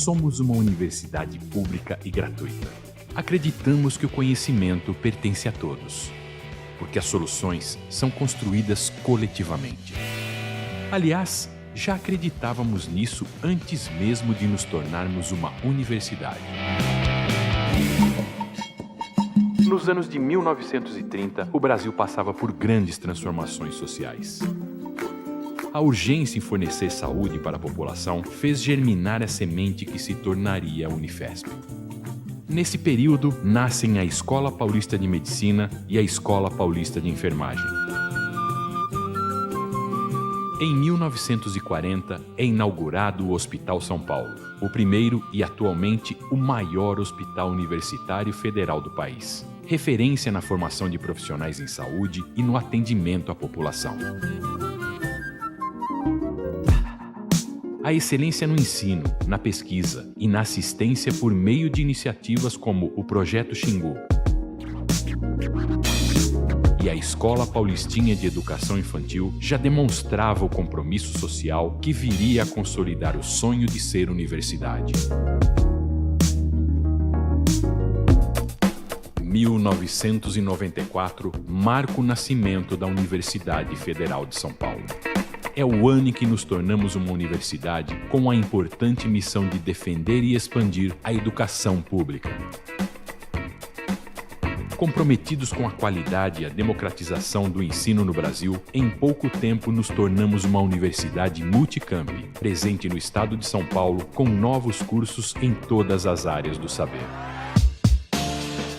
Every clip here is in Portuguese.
somos uma universidade pública e gratuita. Acreditamos que o conhecimento pertence a todos, porque as soluções são construídas coletivamente. Aliás, já acreditávamos nisso antes mesmo de nos tornarmos uma universidade. Nos anos de 1930, o Brasil passava por grandes transformações sociais. A urgência em fornecer saúde para a população fez germinar a semente que se tornaria a Unifesp. Nesse período, nascem a Escola Paulista de Medicina e a Escola Paulista de Enfermagem. Em 1940, é inaugurado o Hospital São Paulo, o primeiro e atualmente o maior hospital universitário federal do país, referência na formação de profissionais em saúde e no atendimento à população. A excelência no ensino, na pesquisa e na assistência por meio de iniciativas como o Projeto Xingu e a Escola Paulistinha de Educação Infantil já demonstrava o compromisso social que viria a consolidar o sonho de ser universidade. 1994 marca o nascimento da Universidade Federal de São Paulo. É o ano em que nos tornamos uma universidade com a importante missão de defender e expandir a educação pública. Comprometidos com a qualidade e a democratização do ensino no Brasil, em pouco tempo nos tornamos uma universidade multicamp, presente no estado de São Paulo, com novos cursos em todas as áreas do saber.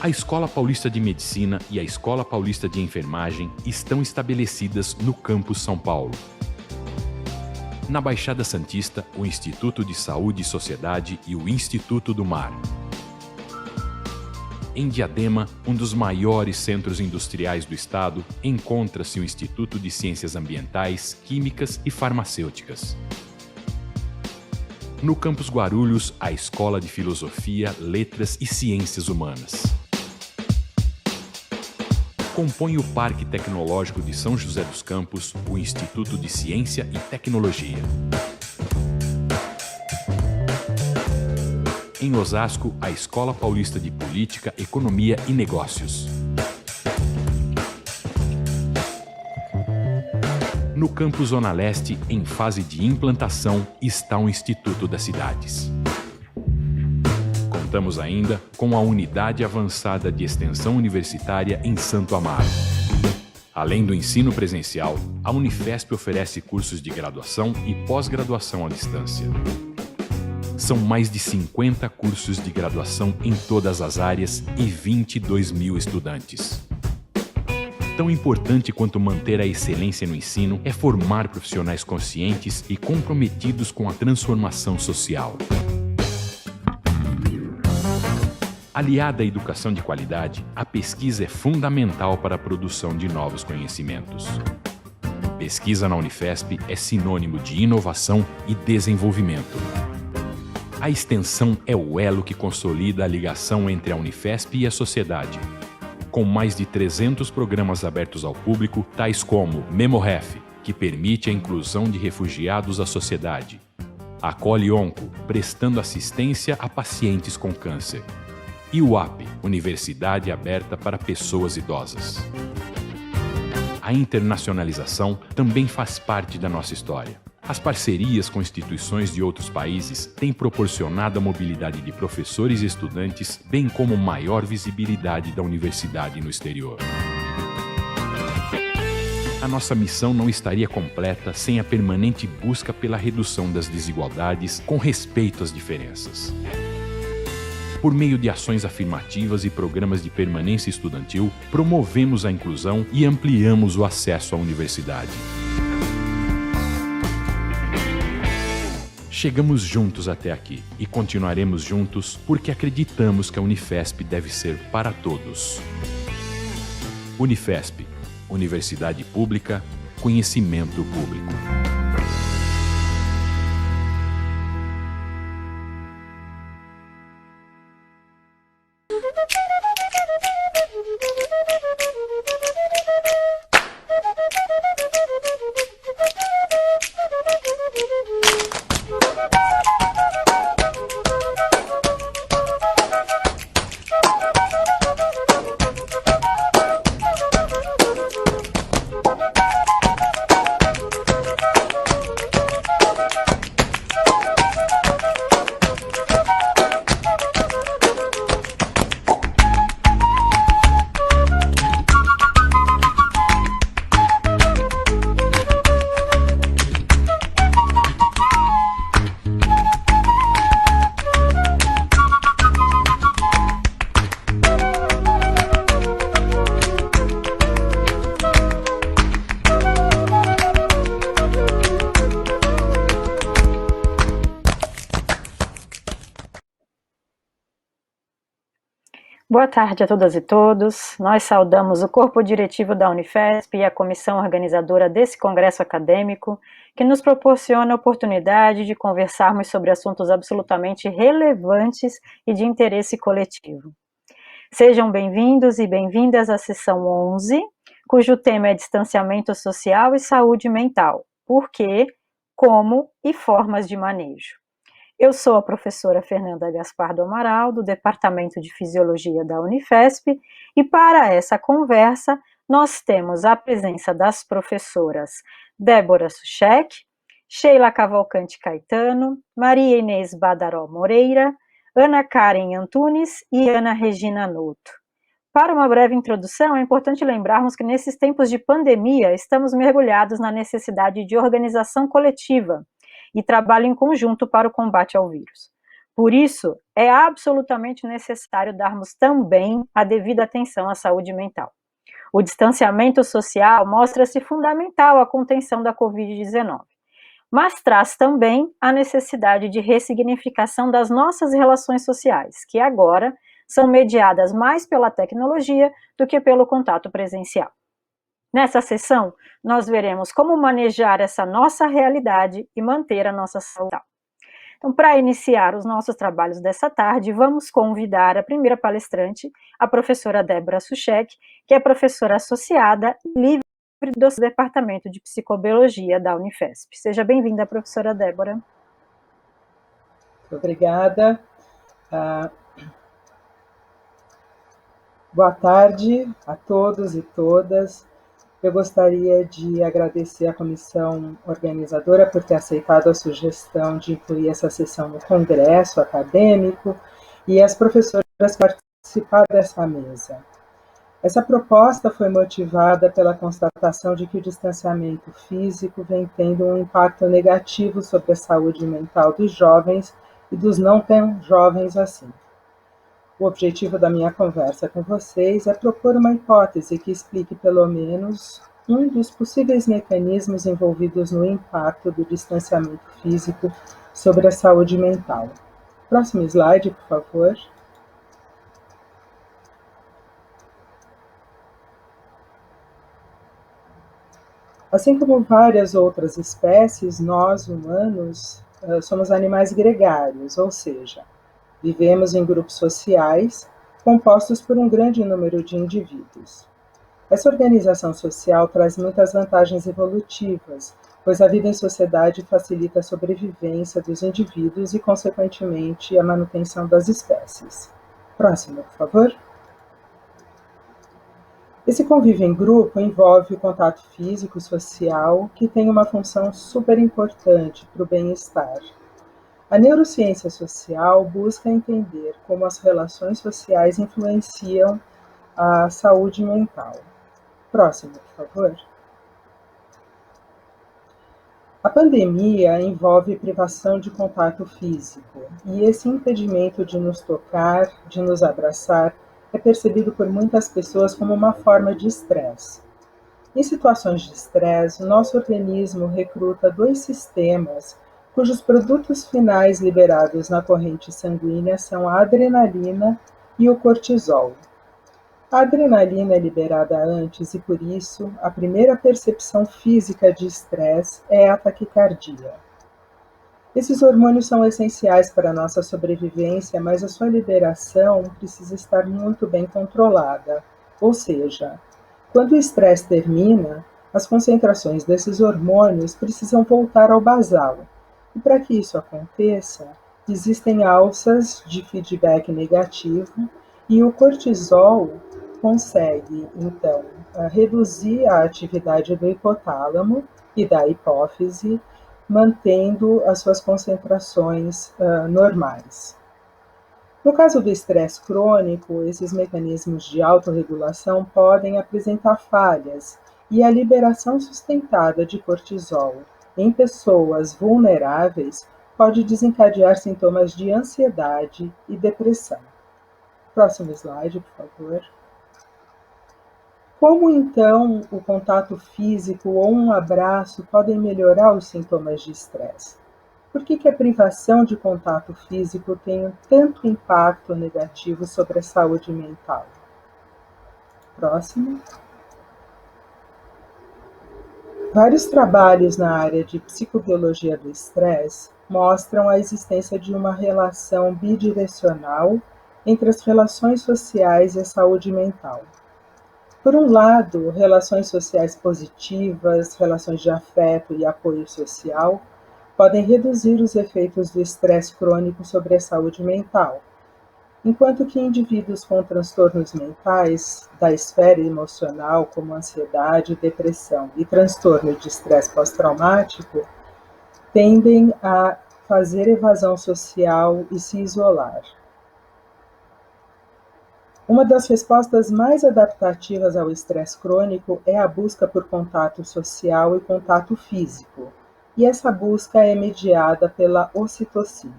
A Escola Paulista de Medicina e a Escola Paulista de Enfermagem estão estabelecidas no campus São Paulo. Na Baixada Santista, o Instituto de Saúde e Sociedade e o Instituto do Mar. Em Diadema, um dos maiores centros industriais do estado, encontra-se o Instituto de Ciências Ambientais, Químicas e Farmacêuticas. No campus Guarulhos, a Escola de Filosofia, Letras e Ciências Humanas. Compõe o Parque Tecnológico de São José dos Campos, o Instituto de Ciência e Tecnologia. Em Osasco, a Escola Paulista de Política, Economia e Negócios. No campus Zona Leste, em fase de implantação, está o Instituto das Cidades. Contamos ainda com a Unidade Avançada de Extensão Universitária em Santo Amaro. Além do ensino presencial, a Unifesp oferece cursos de graduação e pós-graduação à distância. São mais de 50 cursos de graduação em todas as áreas e 22 mil estudantes. Tão importante quanto manter a excelência no ensino é formar profissionais conscientes e comprometidos com a transformação social. Aliada à educação de qualidade, a pesquisa é fundamental para a produção de novos conhecimentos. Pesquisa na Unifesp é sinônimo de inovação e desenvolvimento. A extensão é o elo que consolida a ligação entre a Unifesp e a sociedade. Com mais de 300 programas abertos ao público, tais como MemoRef, que permite a inclusão de refugiados à sociedade. Acolhe Onco, prestando assistência a pacientes com câncer. E o UAP, Universidade Aberta para Pessoas Idosas. A internacionalização também faz parte da nossa história. As parcerias com instituições de outros países têm proporcionado a mobilidade de professores e estudantes, bem como maior visibilidade da universidade no exterior. A nossa missão não estaria completa sem a permanente busca pela redução das desigualdades com respeito às diferenças. Por meio de ações afirmativas e programas de permanência estudantil, promovemos a inclusão e ampliamos o acesso à universidade. Chegamos juntos até aqui e continuaremos juntos porque acreditamos que a Unifesp deve ser para todos. Unifesp, Universidade Pública, Conhecimento Público. Boa tarde a todas e todos. Nós saudamos o corpo diretivo da Unifesp e a comissão organizadora desse congresso acadêmico, que nos proporciona a oportunidade de conversarmos sobre assuntos absolutamente relevantes e de interesse coletivo. Sejam bem-vindos e bem-vindas à sessão 11, cujo tema é distanciamento social e saúde mental. Por quê, como e formas de manejo. Eu sou a professora Fernanda Gaspar do Amaral, do Departamento de Fisiologia da Unifesp, e para essa conversa nós temos a presença das professoras Débora Suchek, Sheila Cavalcante Caetano, Maria Inês Badaró Moreira, Ana Karen Antunes e Ana Regina Noto. Para uma breve introdução, é importante lembrarmos que nesses tempos de pandemia estamos mergulhados na necessidade de organização coletiva e trabalho em conjunto para o combate ao vírus. Por isso, é absolutamente necessário darmos também a devida atenção à saúde mental. O distanciamento social mostra-se fundamental à contenção da Covid-19, mas traz também a necessidade de ressignificação das nossas relações sociais, que agora são mediadas mais pela tecnologia do que pelo contato presencial. Nessa sessão, nós veremos como manejar essa nossa realidade e manter a nossa saúde. Então, para iniciar os nossos trabalhos dessa tarde, vamos convidar a primeira palestrante, a professora Débora Suchek, que é professora associada e livre do Departamento de Psicobiologia da Unifesp. Seja bem-vinda, professora Débora. Obrigada. Boa tarde a todos e todas. Eu gostaria de agradecer à comissão organizadora por ter aceitado a sugestão de incluir essa sessão no congresso acadêmico e as professoras participar dessa mesa. Essa proposta foi motivada pela constatação de que o distanciamento físico vem tendo um impacto negativo sobre a saúde mental dos jovens e dos não tão jovens assim. O objetivo da minha conversa com vocês é propor uma hipótese que explique pelo menos um dos possíveis mecanismos envolvidos no impacto do distanciamento físico sobre a saúde mental. Próximo slide, por favor. Assim como várias outras espécies, nós, humanos, somos animais gregários, ou seja, vivemos em grupos sociais compostos por um grande número de indivíduos. Essa organização social traz muitas vantagens evolutivas, pois a vida em sociedade facilita a sobrevivência dos indivíduos e, consequentemente, a manutenção das espécies. Próximo, por favor. Esse convívio em grupo envolve o contato físico e social, que tem uma função super importante para o bem-estar. A neurociência social busca entender como as relações sociais influenciam a saúde mental. Próximo, por favor. A pandemia envolve privação de contato físico, e esse impedimento de nos tocar, de nos abraçar, é percebido por muitas pessoas como uma forma de estresse. Em situações de estresse, o nosso organismo recruta dois sistemas cujos produtos finais liberados na corrente sanguínea são a adrenalina e o cortisol. A adrenalina é liberada antes e, por isso, a primeira percepção física de estresse é a taquicardia. Esses hormônios são essenciais para a nossa sobrevivência, mas a sua liberação precisa estar muito bem controlada. Ou seja, quando o estresse termina, as concentrações desses hormônios precisam voltar ao basal. E para que isso aconteça, existem alças de feedback negativo e o cortisol consegue, então, reduzir a atividade do hipotálamo e da hipófise, mantendo as suas concentrações normais. No caso do estresse crônico, esses mecanismos de autorregulação podem apresentar falhas e a liberação sustentada de cortisol em pessoas vulneráveis pode desencadear sintomas de ansiedade e depressão. Próximo slide, por favor. Como então o contato físico ou um abraço podem melhorar os sintomas de estresse? Por que a privação de contato físico tem tanto impacto negativo sobre a saúde mental? Próximo. Vários trabalhos na área de psicobiologia do estresse mostram a existência de uma relação bidirecional entre as relações sociais e a saúde mental. Por um lado, relações sociais positivas, relações de afeto e apoio social, podem reduzir os efeitos do estresse crônico sobre a saúde mental, enquanto que indivíduos com transtornos mentais da esfera emocional, como ansiedade, depressão e transtorno de estresse pós-traumático, tendem a fazer evasão social e se isolar. Uma das respostas mais adaptativas ao estresse crônico é a busca por contato social e contato físico, e essa busca é mediada pela ocitocina.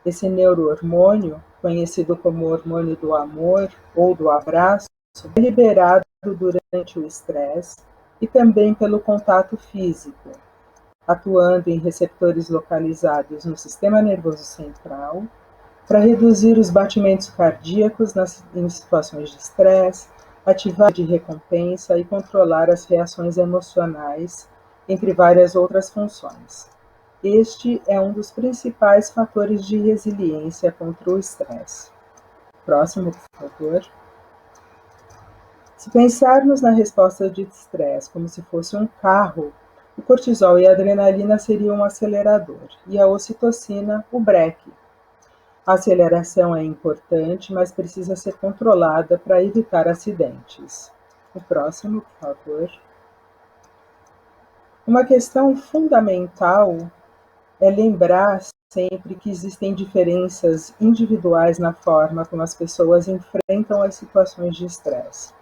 Esse neurohormônio, conhecido como hormônio do amor ou do abraço, é liberado durante o estresse e também pelo contato físico, atuando em receptores localizados no sistema nervoso central, para reduzir os batimentos cardíacos em situações de estresse, ativar de recompensa e controlar as reações emocionais, entre várias outras funções. Este é um dos principais fatores de resiliência contra o estresse. Próximo, por favor. Se pensarmos na resposta de estresse como se fosse um carro, o cortisol e a adrenalina seriam um acelerador e a ocitocina o breque. A aceleração é importante, mas precisa ser controlada para evitar acidentes. O próximo, por favor. Uma questão fundamental é lembrar sempre que existem diferenças individuais na forma como as pessoas enfrentam as situações de estresse.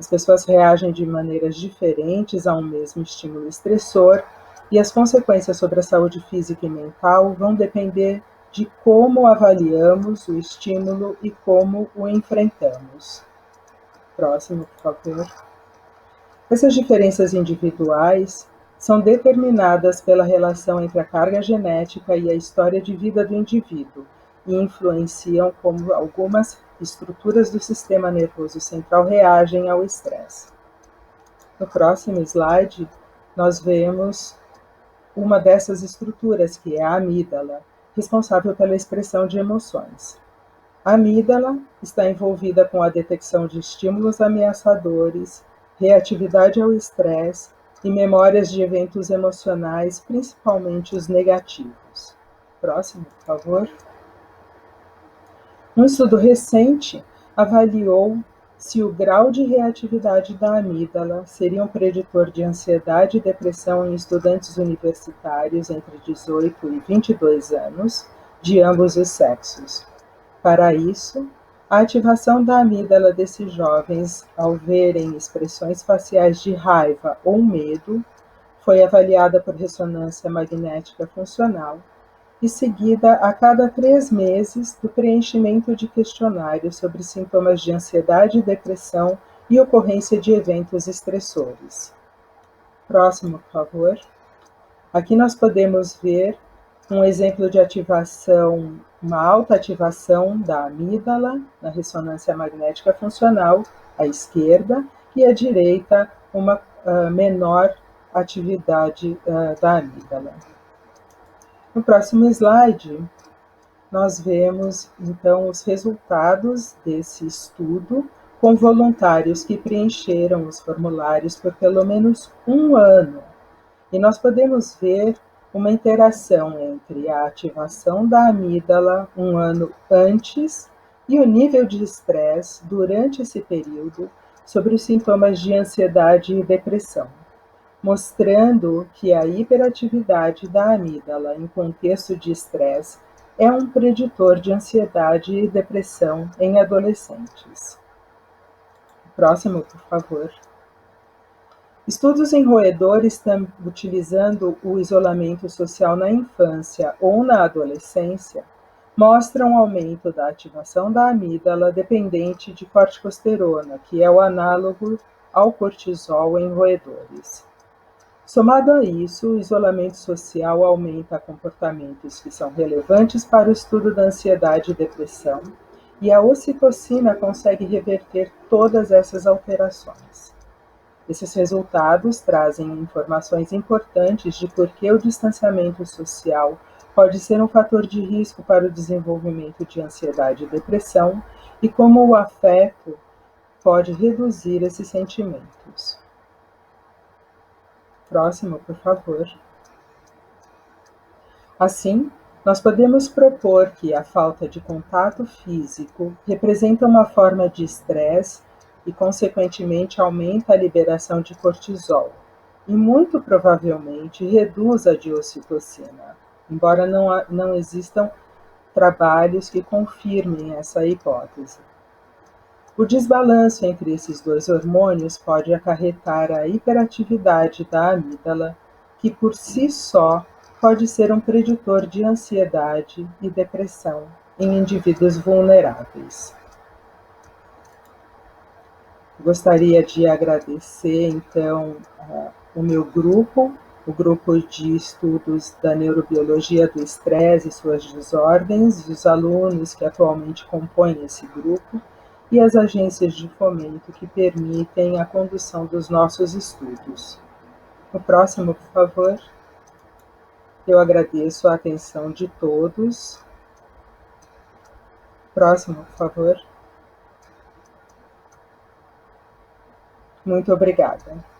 As pessoas reagem de maneiras diferentes a um mesmo estímulo estressor e as consequências sobre a saúde física e mental vão depender de como avaliamos o estímulo e como o enfrentamos. Próximo, por favor. Essas diferenças individuais são determinadas pela relação entre a carga genética e a história de vida do indivíduo e influenciam como algumas estruturas do sistema nervoso central reagem ao estresse. No próximo slide, nós vemos uma dessas estruturas, que é a amígdala, responsável pela expressão de emoções. A amígdala está envolvida com a detecção de estímulos ameaçadores, reatividade ao estresse e memórias de eventos emocionais, principalmente os negativos. Próximo, por favor. Um estudo recente avaliou se o grau de reatividade da amígdala seria um preditor de ansiedade e depressão em estudantes universitários entre 18 e 22 anos, de ambos os sexos. Para isso, a ativação da amígdala desses jovens ao verem expressões faciais de raiva ou medo foi avaliada por ressonância magnética funcional e seguida a cada 3 meses do preenchimento de questionários sobre sintomas de ansiedade e depressão e ocorrência de eventos estressores. Próximo, por favor. Aqui nós podemos ver um exemplo de ativação, uma alta ativação da amígdala na ressonância magnética funcional, à esquerda, e à direita, uma menor atividade da amígdala. No próximo slide, nós vemos, então, os resultados desse estudo com voluntários que preencheram os formulários por pelo menos 1 ano. E nós podemos ver uma interação entre a ativação da amígdala 1 ano antes e o nível de estresse durante esse período sobre os sintomas de ansiedade e depressão, mostrando que a hiperatividade da amígdala em contexto de estresse é um preditor de ansiedade e depressão em adolescentes. Próximo, por favor. Estudos em roedores utilizando o isolamento social na infância ou na adolescência mostram aumento da ativação da amígdala dependente de corticosterona, que é o análogo ao cortisol em roedores. Somado a isso, o isolamento social aumenta comportamentos que são relevantes para o estudo da ansiedade e depressão, e a ocitocina consegue reverter todas essas alterações. Esses resultados trazem informações importantes de por que o distanciamento social pode ser um fator de risco para o desenvolvimento de ansiedade e depressão e como o afeto pode reduzir esses sentimentos. Próximo, por favor. Assim, nós podemos propor que a falta de contato físico representa uma forma de estresse e, consequentemente, aumenta a liberação de cortisol e, muito provavelmente, reduz a de ocitocina, embora não existam trabalhos que confirmem essa hipótese. O desbalanço entre esses dois hormônios pode acarretar a hiperatividade da amígdala, que por si só pode ser um preditor de ansiedade e depressão em indivíduos vulneráveis. Gostaria de agradecer, então, o meu grupo, o grupo de estudos da neurobiologia do estresse e suas desordens, os alunos que atualmente compõem esse grupo, e as agências de fomento que permitem a condução dos nossos estudos. O próximo, por favor. Eu agradeço a atenção de todos. Próximo, por favor. Muito obrigada.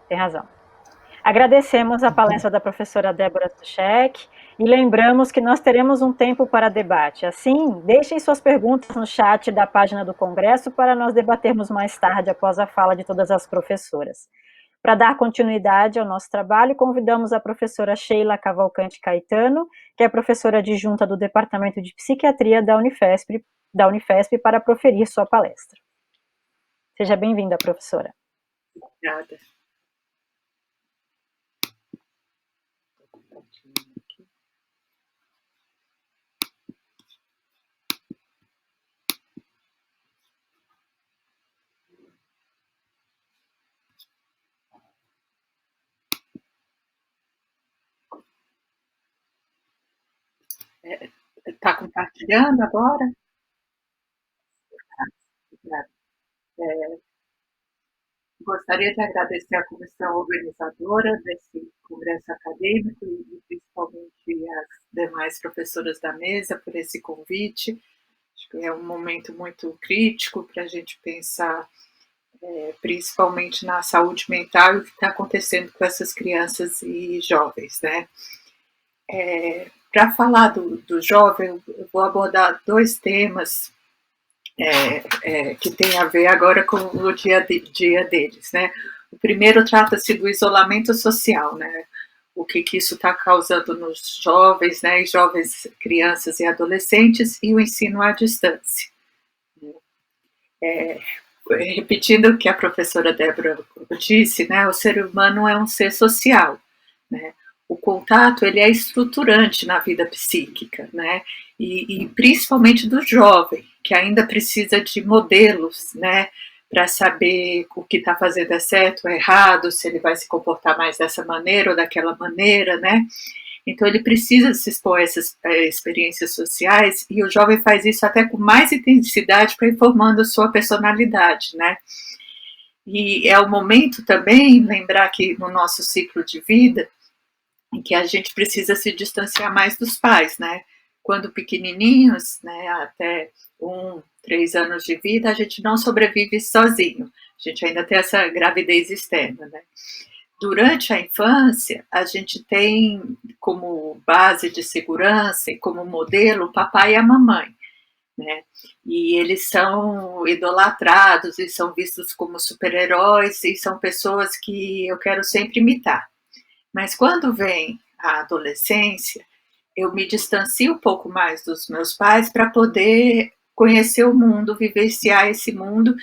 Tem razão. Agradecemos a palestra da professora Débora Suchek e lembramos que nós teremos um tempo para debate. Assim, deixem suas perguntas no chat da página do Congresso para nós debatermos mais tarde, após a fala de todas as professoras. Para dar continuidade ao nosso trabalho, convidamos a professora Sheila Cavalcante Caetano, que é professora adjunta do Departamento de Psiquiatria da Unifesp, para proferir sua palestra. Seja bem-vinda, professora. Obrigada. Está compartilhando agora? Obrigada. Gostaria de agradecer à comissão organizadora desse congresso acadêmico e principalmente às demais professoras da mesa por esse convite. Acho que é um momento muito crítico para a gente pensar principalmente na saúde mental e o que está acontecendo com essas crianças e jovens, né? Para falar do jovem, eu vou abordar dois temas que tem a ver agora com o dia a dia deles, né? O primeiro trata-se do isolamento social, né? O que isso está causando nos jovens, né? E jovens, crianças e adolescentes, e o ensino à distância. Repetindo o que a professora Débora disse, né? O ser humano é um ser social, né? O contato ele é estruturante na vida psíquica, né? E principalmente do jovem, que ainda precisa de modelos, né? Para saber o que está fazendo é certo ou errado, se ele vai se comportar mais dessa maneira ou daquela maneira, né? Então ele precisa se expor a essas experiências sociais, e o jovem faz isso até com mais intensidade para ir formando a sua personalidade, né? E é o momento também, lembrar que no nosso ciclo de vida, em que a gente precisa se distanciar mais dos pais, né? Quando pequenininhos, né, até 3 anos de vida, a gente não sobrevive sozinho. A gente ainda tem essa gravidez externa, né? Durante a infância, a gente tem como base de segurança e como modelo o papai e a mamãe, né? E eles são idolatrados e são vistos como super-heróis e são pessoas que eu quero sempre imitar. Mas quando vem a adolescência, eu me distancio um pouco mais dos meus pais para poder conhecer o mundo, vivenciar esse mundo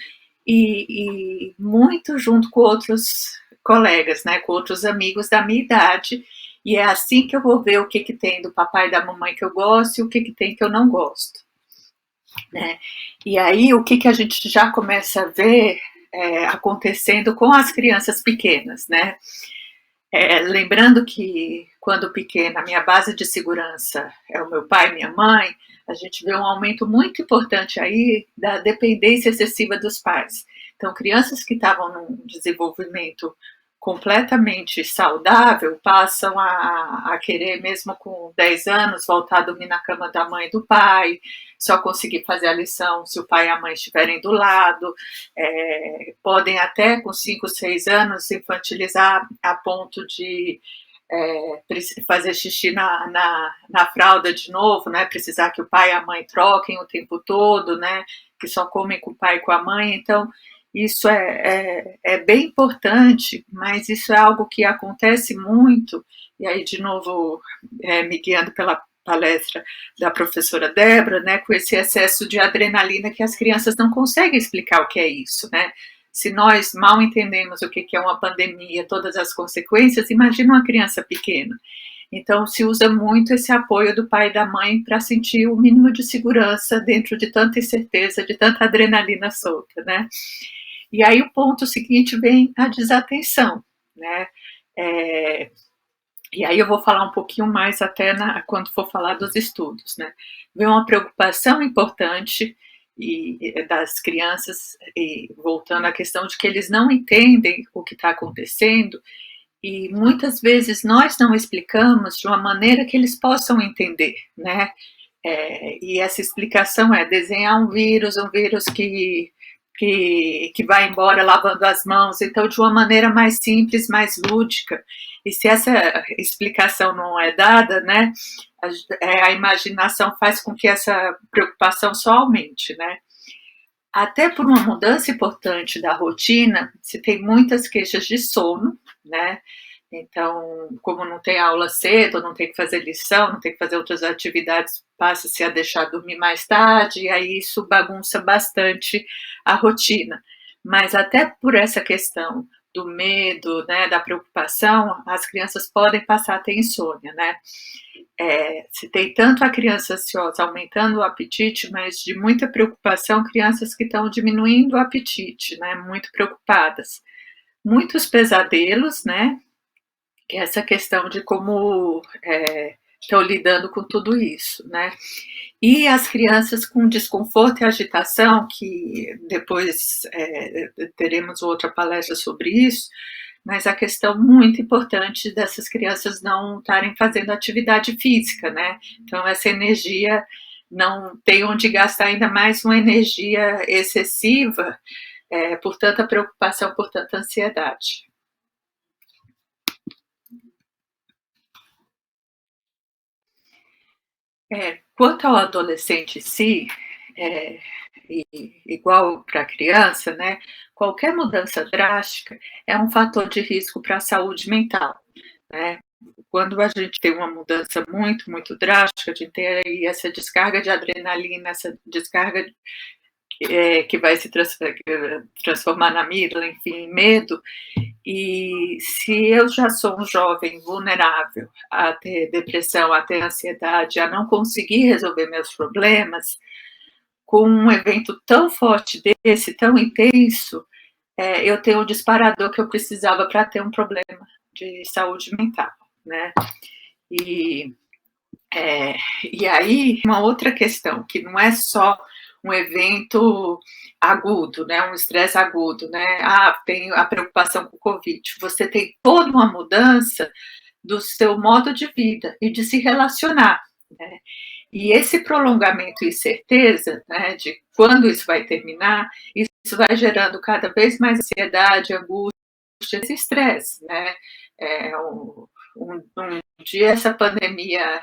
e muito junto com outros colegas, né, com outros amigos da minha idade, e é assim que eu vou ver o que tem do papai e da mamãe que eu gosto e o que tem que eu não gosto, né? E aí o que a gente já começa a ver acontecendo com as crianças pequenas, né? Lembrando que quando pequena a minha base de segurança é o meu pai e minha mãe, a gente vê um aumento muito importante aí da dependência excessiva dos pais. Então, crianças que estavam num desenvolvimento completamente saudável passam a querer, mesmo com 10 anos, voltar a dormir na cama da mãe e do pai, só conseguir fazer a lição se o pai e a mãe estiverem do lado, podem até com 5, 6 anos infantilizar a ponto de fazer xixi na fralda de novo, né? Precisar que o pai e a mãe troquem o tempo todo, né? Que só comem com o pai e com a mãe. Então, isso é bem importante, mas isso é algo que acontece muito, e aí, de novo, me guiando pela palestra da professora Débora, né, com esse excesso de adrenalina que as crianças não conseguem explicar o que é isso, né? Se nós mal entendemos o que é uma pandemia, todas as consequências, imagina uma criança pequena. Então, se usa muito esse apoio do pai e da mãe para sentir o mínimo de segurança dentro de tanta incerteza, de tanta adrenalina solta, né? E aí o ponto seguinte vem a desatenção, né? E aí eu vou falar um pouquinho mais até quando for falar dos estudos, né? Vem uma preocupação importante das crianças, e voltando à questão de que eles não entendem o que está acontecendo, e muitas vezes nós não explicamos de uma maneira que eles possam entender, né? E essa explicação é desenhar um vírus que vai embora lavando as mãos, então de uma maneira mais simples, mais lúdica. E se essa explicação não é dada, né, a imaginação faz com que essa preocupação só aumente, né? Até por uma mudança importante da rotina, se tem muitas queixas de sono, né? Então, como não tem aula cedo, não tem que fazer lição, não tem que fazer outras atividades, passa-se a deixar dormir mais tarde, e aí isso bagunça bastante a rotina. Mas até por essa questão do medo, né, da preocupação, as crianças podem passar a ter insônia, né? Se tem tanto a criança ansiosa aumentando o apetite, mas de muita preocupação, crianças que estão diminuindo o apetite, né, muito preocupadas. Muitos pesadelos, né, que é essa questão de como estão lidando com tudo isso, né? E as crianças com desconforto e agitação, que depois teremos outra palestra sobre isso, mas a questão muito importante dessas crianças não estarem fazendo atividade física, né? Então, essa energia não tem onde gastar ainda mais uma energia excessiva por tanta preocupação, por tanta ansiedade. Quanto ao adolescente em si, igual para a criança, né, qualquer mudança drástica é um fator de risco para a saúde mental, né? Quando a gente tem uma mudança muito, muito drástica, de ter aí essa descarga de adrenalina, essa descarga que vai se transformar na amígdala, enfim, medo. E se eu já sou um jovem vulnerável a ter depressão, a ter ansiedade, a não conseguir resolver meus problemas, com um evento tão forte desse, tão intenso, eu tenho o disparador que eu precisava para ter um problema de saúde mental, né? E aí, uma outra questão, que não é só um evento agudo, né, um estresse agudo, né, tem a preocupação com o Covid, você tem toda uma mudança do seu modo de vida e de se relacionar, né, e esse prolongamento e incerteza, né, de quando isso vai terminar, isso vai gerando cada vez mais ansiedade, angústia, esse estresse, né, um dia essa pandemia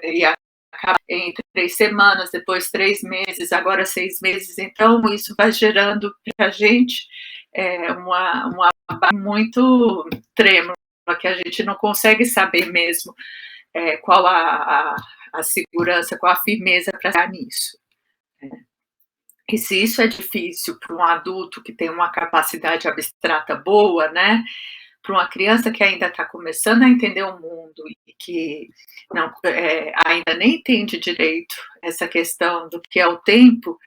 ia acabar em 3 semanas, depois 3 meses, agora 6 meses, então isso vai gerando para a gente uma muito trêmula, que a gente não consegue saber mesmo qual a segurança, qual a firmeza para estar nisso. E se isso é difícil para um adulto que tem uma capacidade abstrata boa, né, para uma criança que ainda está começando a entender o mundo e que não, ainda nem entende direito essa questão do que é o tempo,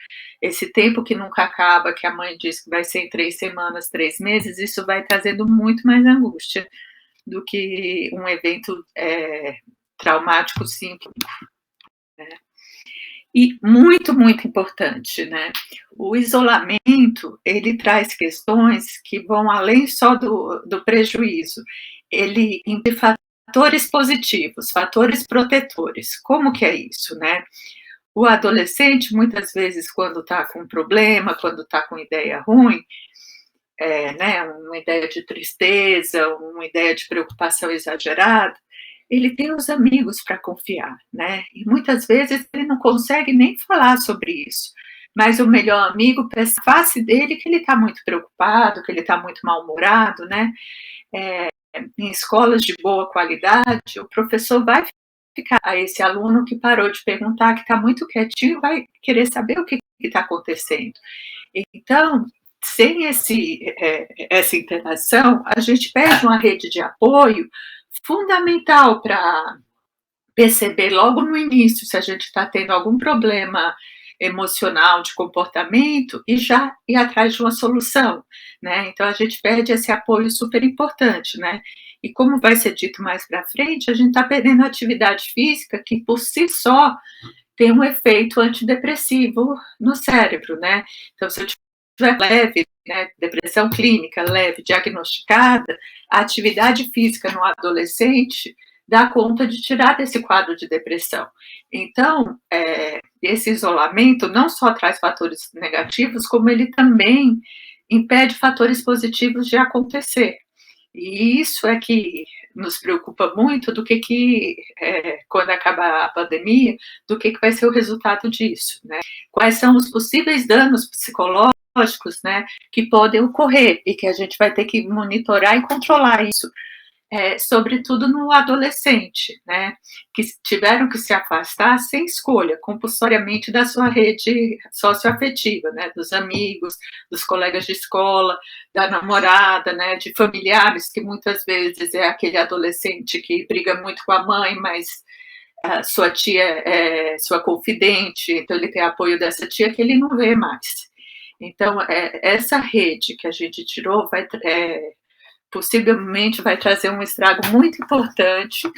esse tempo que nunca acaba, que a mãe diz que vai ser em 3 semanas, 3 meses, isso vai trazendo muito mais angústia do que um evento traumático simples, né? E muito, muito importante, né? O isolamento, ele traz questões que vão além só do prejuízo. Ele impõe fatores positivos, fatores protetores. Como que é isso, né? O adolescente, muitas vezes, quando está com problema, quando está com ideia ruim, né, uma ideia de tristeza, uma ideia de preocupação exagerada, ele tem os amigos para confiar, né? E muitas vezes ele não consegue nem falar sobre isso, mas o melhor amigo pensa na face dele que ele está muito preocupado, que ele está muito mal-humorado, né? Em escolas de boa qualidade, o professor vai ficar a esse aluno que parou de perguntar, que está muito quietinho, vai querer saber o que está acontecendo. Então, sem essa interação, a gente perde uma rede de apoio fundamental para perceber logo no início se a gente está tendo algum problema emocional de comportamento e já ir atrás de uma solução, né? Então a gente perde esse apoio super importante, né? E como vai ser dito mais para frente, a gente está perdendo a atividade física que por si só tem um efeito antidepressivo no cérebro, né? Então se eu tiver leve, né, depressão clínica leve, diagnosticada, a atividade física no adolescente dá conta de tirar desse quadro de depressão. Então, esse isolamento não só traz fatores negativos, como ele também impede fatores positivos de acontecer. E isso é que nos preocupa muito do que quando acabar a pandemia, do que vai ser o resultado disso, né? Quais são os possíveis danos psicológicos, né, que podem ocorrer e que a gente vai ter que monitorar e controlar isso. Sobretudo no adolescente, né, que tiveram que se afastar sem escolha, compulsoriamente da sua rede socioafetiva, né, dos amigos, dos colegas de escola, da namorada, né, de familiares, que muitas vezes é aquele adolescente que briga muito com a mãe, mas a sua tia é sua confidente, então ele tem apoio dessa tia que ele não vê mais. Então, essa rede que a gente tirou possivelmente vai trazer um estrago muito importante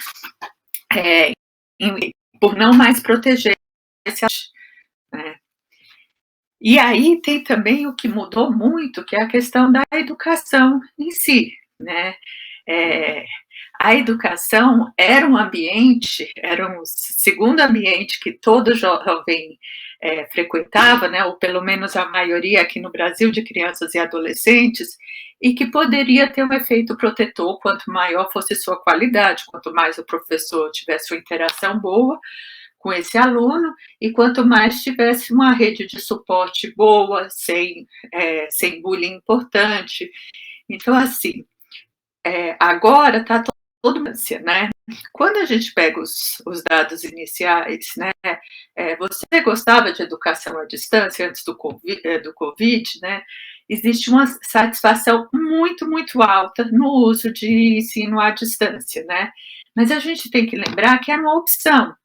por não mais proteger esse, né? E aí tem também o que mudou muito, que é a questão da educação em si, né? A educação era um ambiente, era um segundo ambiente que todo jovem frequentava, né, ou pelo menos a maioria aqui no Brasil de crianças e adolescentes, e que poderia ter um efeito protetor quanto maior fosse sua qualidade, quanto mais o professor tivesse uma interação boa com esse aluno, e quanto mais tivesse uma rede de suporte boa, sem bullying importante. Então, assim, agora está todo né? Quando a gente pega os dados iniciais, né? Você gostava de educação à distância antes do Covid, né? Existe uma satisfação muito, muito alta no uso de ensino à distância, né? Mas a gente tem que lembrar que era uma opção,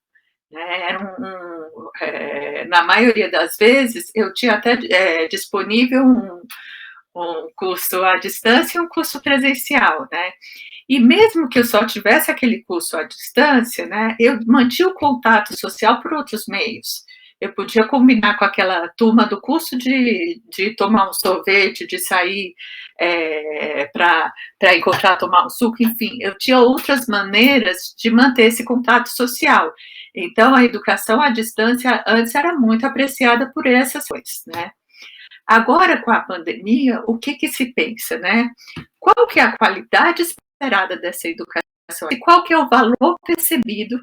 né? Na maioria das vezes, eu tinha até disponível um curso à distância e um curso presencial, né? E mesmo que eu só tivesse aquele curso à distância, né, eu mantinha o contato social por outros meios. Eu podia combinar com aquela turma do curso de tomar um sorvete, de sair para encontrar, tomar um suco, enfim, eu tinha outras maneiras de manter esse contato social. Então, a educação à distância antes era muito apreciada por essas coisas, né? Agora, com a pandemia, o que se pensa, né? Qual que é a qualidade esperada dessa educação? E qual que é o valor percebido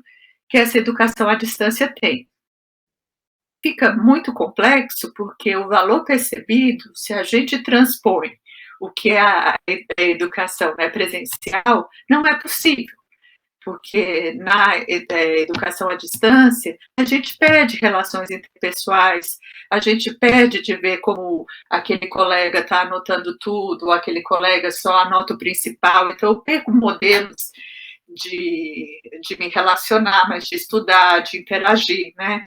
que essa educação à distância tem? Fica muito complexo, porque o valor percebido, se a gente transpõe o que é a educação, né, presencial, não é possível. porque na educação à distância, a gente perde relações interpessoais, a gente perde de ver como aquele colega está anotando tudo, aquele colega só anota o principal, então eu perco modelos de me relacionar, mas de estudar, de interagir, né?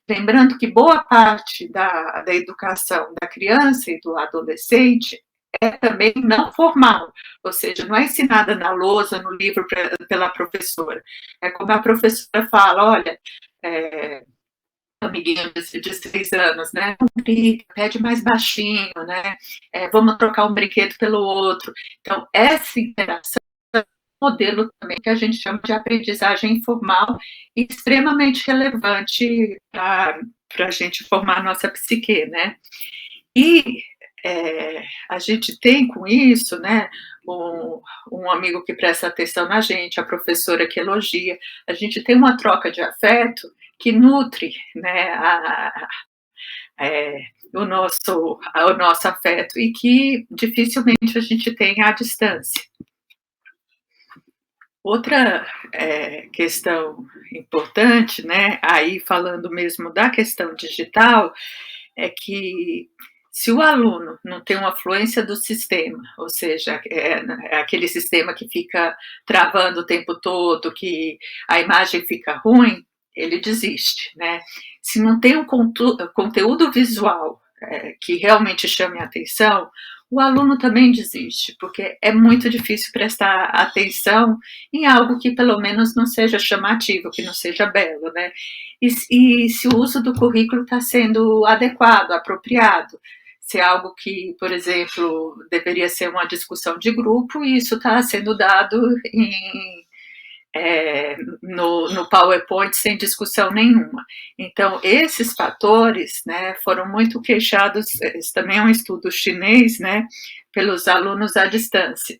Lembrando que boa parte da educação da criança e do adolescente é também não formal, ou seja, não é ensinada na lousa, no livro pela professora. É como a professora fala, olha, amiguinho de 6 anos, né? Não grita, pede mais baixinho, né? Vamos trocar um brinquedo pelo outro. Então, essa interação é um modelo também que a gente chama de aprendizagem informal e extremamente relevante para a gente formar a nossa psique, né? E a gente tem com isso, né, um amigo que presta atenção na gente, a professora que elogia, a gente tem uma troca de afeto que nutre, né, o nosso afeto e que dificilmente a gente tem à distância. Outra questão importante, né, aí falando mesmo da questão digital, é que se o aluno não tem uma fluência do sistema, ou seja, é aquele sistema que fica travando o tempo todo, que a imagem fica ruim, ele desiste, né? Se não tem um conteúdo visual que realmente chame a atenção, o aluno também desiste, porque é muito difícil prestar atenção em algo que pelo menos não seja chamativo, que não seja belo, né? E se o uso do currículo está sendo adequado, apropriado, se é algo que, por exemplo, deveria ser uma discussão de grupo, e isso está sendo dado no PowerPoint sem discussão nenhuma. Então, esses fatores, né, foram muito queixados, esse também é um estudo chinês, né, pelos alunos à distância,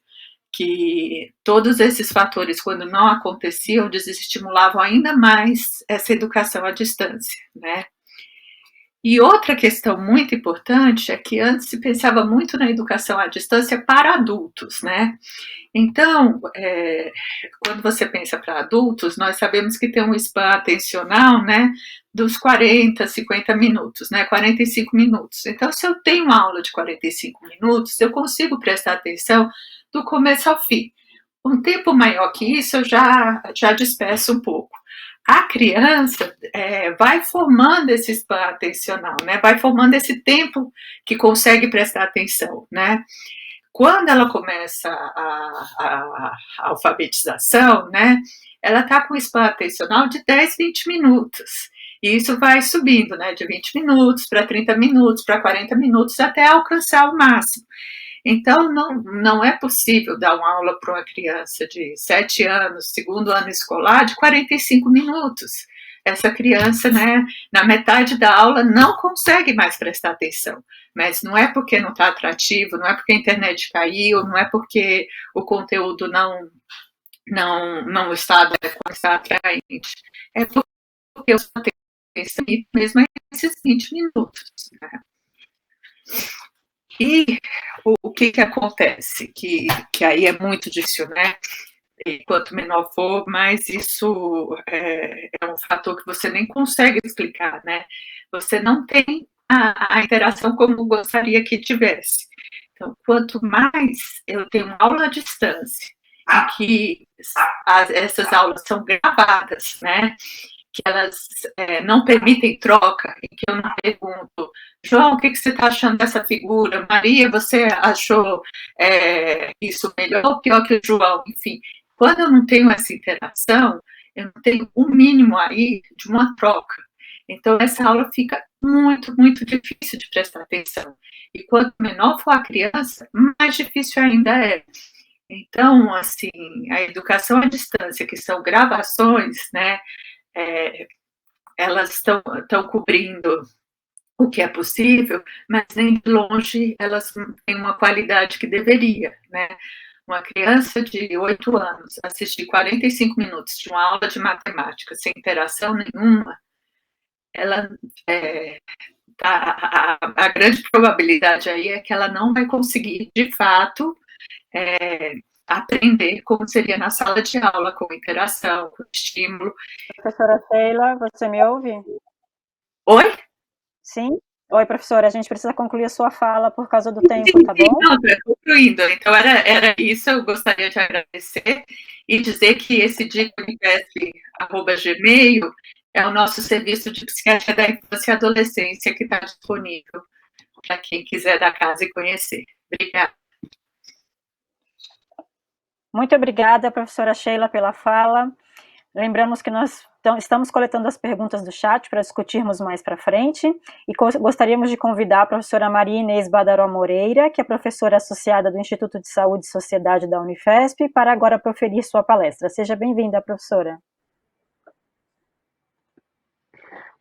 que todos esses fatores, quando não aconteciam, desestimulavam ainda mais essa educação à distância, né? E outra questão muito importante é que antes se pensava muito na educação à distância para adultos, né? Então, quando você pensa para adultos, nós sabemos que tem um span atencional, né, dos 40, 50 minutos, né, 45 minutos. Então, se eu tenho uma aula de 45 minutos, eu consigo prestar atenção do começo ao fim. Um tempo maior que isso, eu já disperso um pouco. A criança vai formando esse span atencional, né, vai formando esse tempo que consegue prestar atenção, né. Quando ela começa a alfabetização, né, ela está com span atencional de 10, 20 minutos. E isso vai subindo, né, de 20 minutos para 30 minutos, para 40 minutos, até alcançar o máximo. Então, não é possível dar uma aula para uma criança de 7 anos, segundo ano escolar, de 45 minutos. Essa criança, né, na metade da aula, não consegue mais prestar atenção. Mas não é porque não está atrativo, não é porque a internet caiu, não é porque o conteúdo não está adequado, não está atraente. É porque eu só tenho atenção mesmo esses 20 minutos. Né? E o que acontece? Que aí é muito difícil, né? E quanto menor for, mais isso é um fator que você nem consegue explicar, né? Você não tem a interação como gostaria que tivesse. Então, quanto mais eu tenho uma aula à distância, em que essas aulas são gravadas, né? Que elas não permitem troca, em que eu não pergunto, João, o que você está achando dessa figura? Maria, você achou isso melhor ou pior que o João? Enfim, quando eu não tenho essa interação, eu não tenho um mínimo aí de uma troca. Então, essa aula fica muito, muito difícil de prestar atenção. E quanto menor for a criança, mais difícil ainda é. Então, assim, a educação à distância, que são gravações, né, elas estão cobrindo o que é possível, mas nem de longe elas têm uma qualidade que deveria, né? Uma criança de 8 anos assistir 45 minutos de uma aula de matemática sem interação nenhuma, ela a grande probabilidade aí é que ela não vai conseguir, de fato, aprender como seria na sala de aula, com interação, com estímulo. Professora Sheila, você me ouve? Oi? Sim? Oi, professora, a gente precisa concluir a sua fala por causa do tempo, tá bom? Não, estou concluindo. Então, era isso, eu gostaria de agradecer e dizer que esse dica.unifesp@gmail é o nosso serviço de psiquiatria da infância e adolescência que está disponível para quem quiser da casa e conhecer. Obrigada. Muito obrigada, professora Sheila, pela fala. Lembramos que nós estamos coletando as perguntas do chat para discutirmos mais para frente e gostaríamos de convidar a professora Maria Inês Badaró Moreira, que é professora associada do Instituto de Saúde e Sociedade da Unifesp, para agora proferir sua palestra. Seja bem-vinda, professora.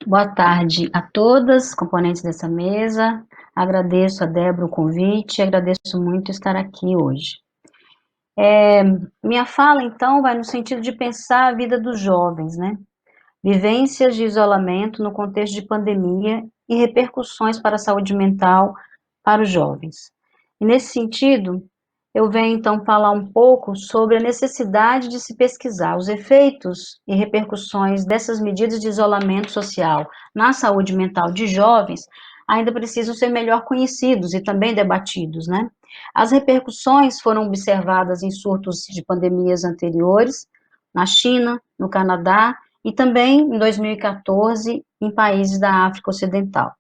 Boa tarde a todas, componentes dessa mesa. Agradeço a Débora o convite, agradeço muito estar aqui hoje. Minha fala, então, vai no sentido de pensar a vida dos jovens, né? Vivências de isolamento no contexto de pandemia e repercussões para a saúde mental para os jovens. E nesse sentido, eu venho então falar um pouco sobre a necessidade de se pesquisar os efeitos e repercussões dessas medidas de isolamento social na saúde mental de jovens, ainda precisam ser melhor conhecidos e também debatidos, né? As repercussões foram observadas em surtos de pandemias anteriores, na China, no Canadá e também em 2014 em países da África Ocidental.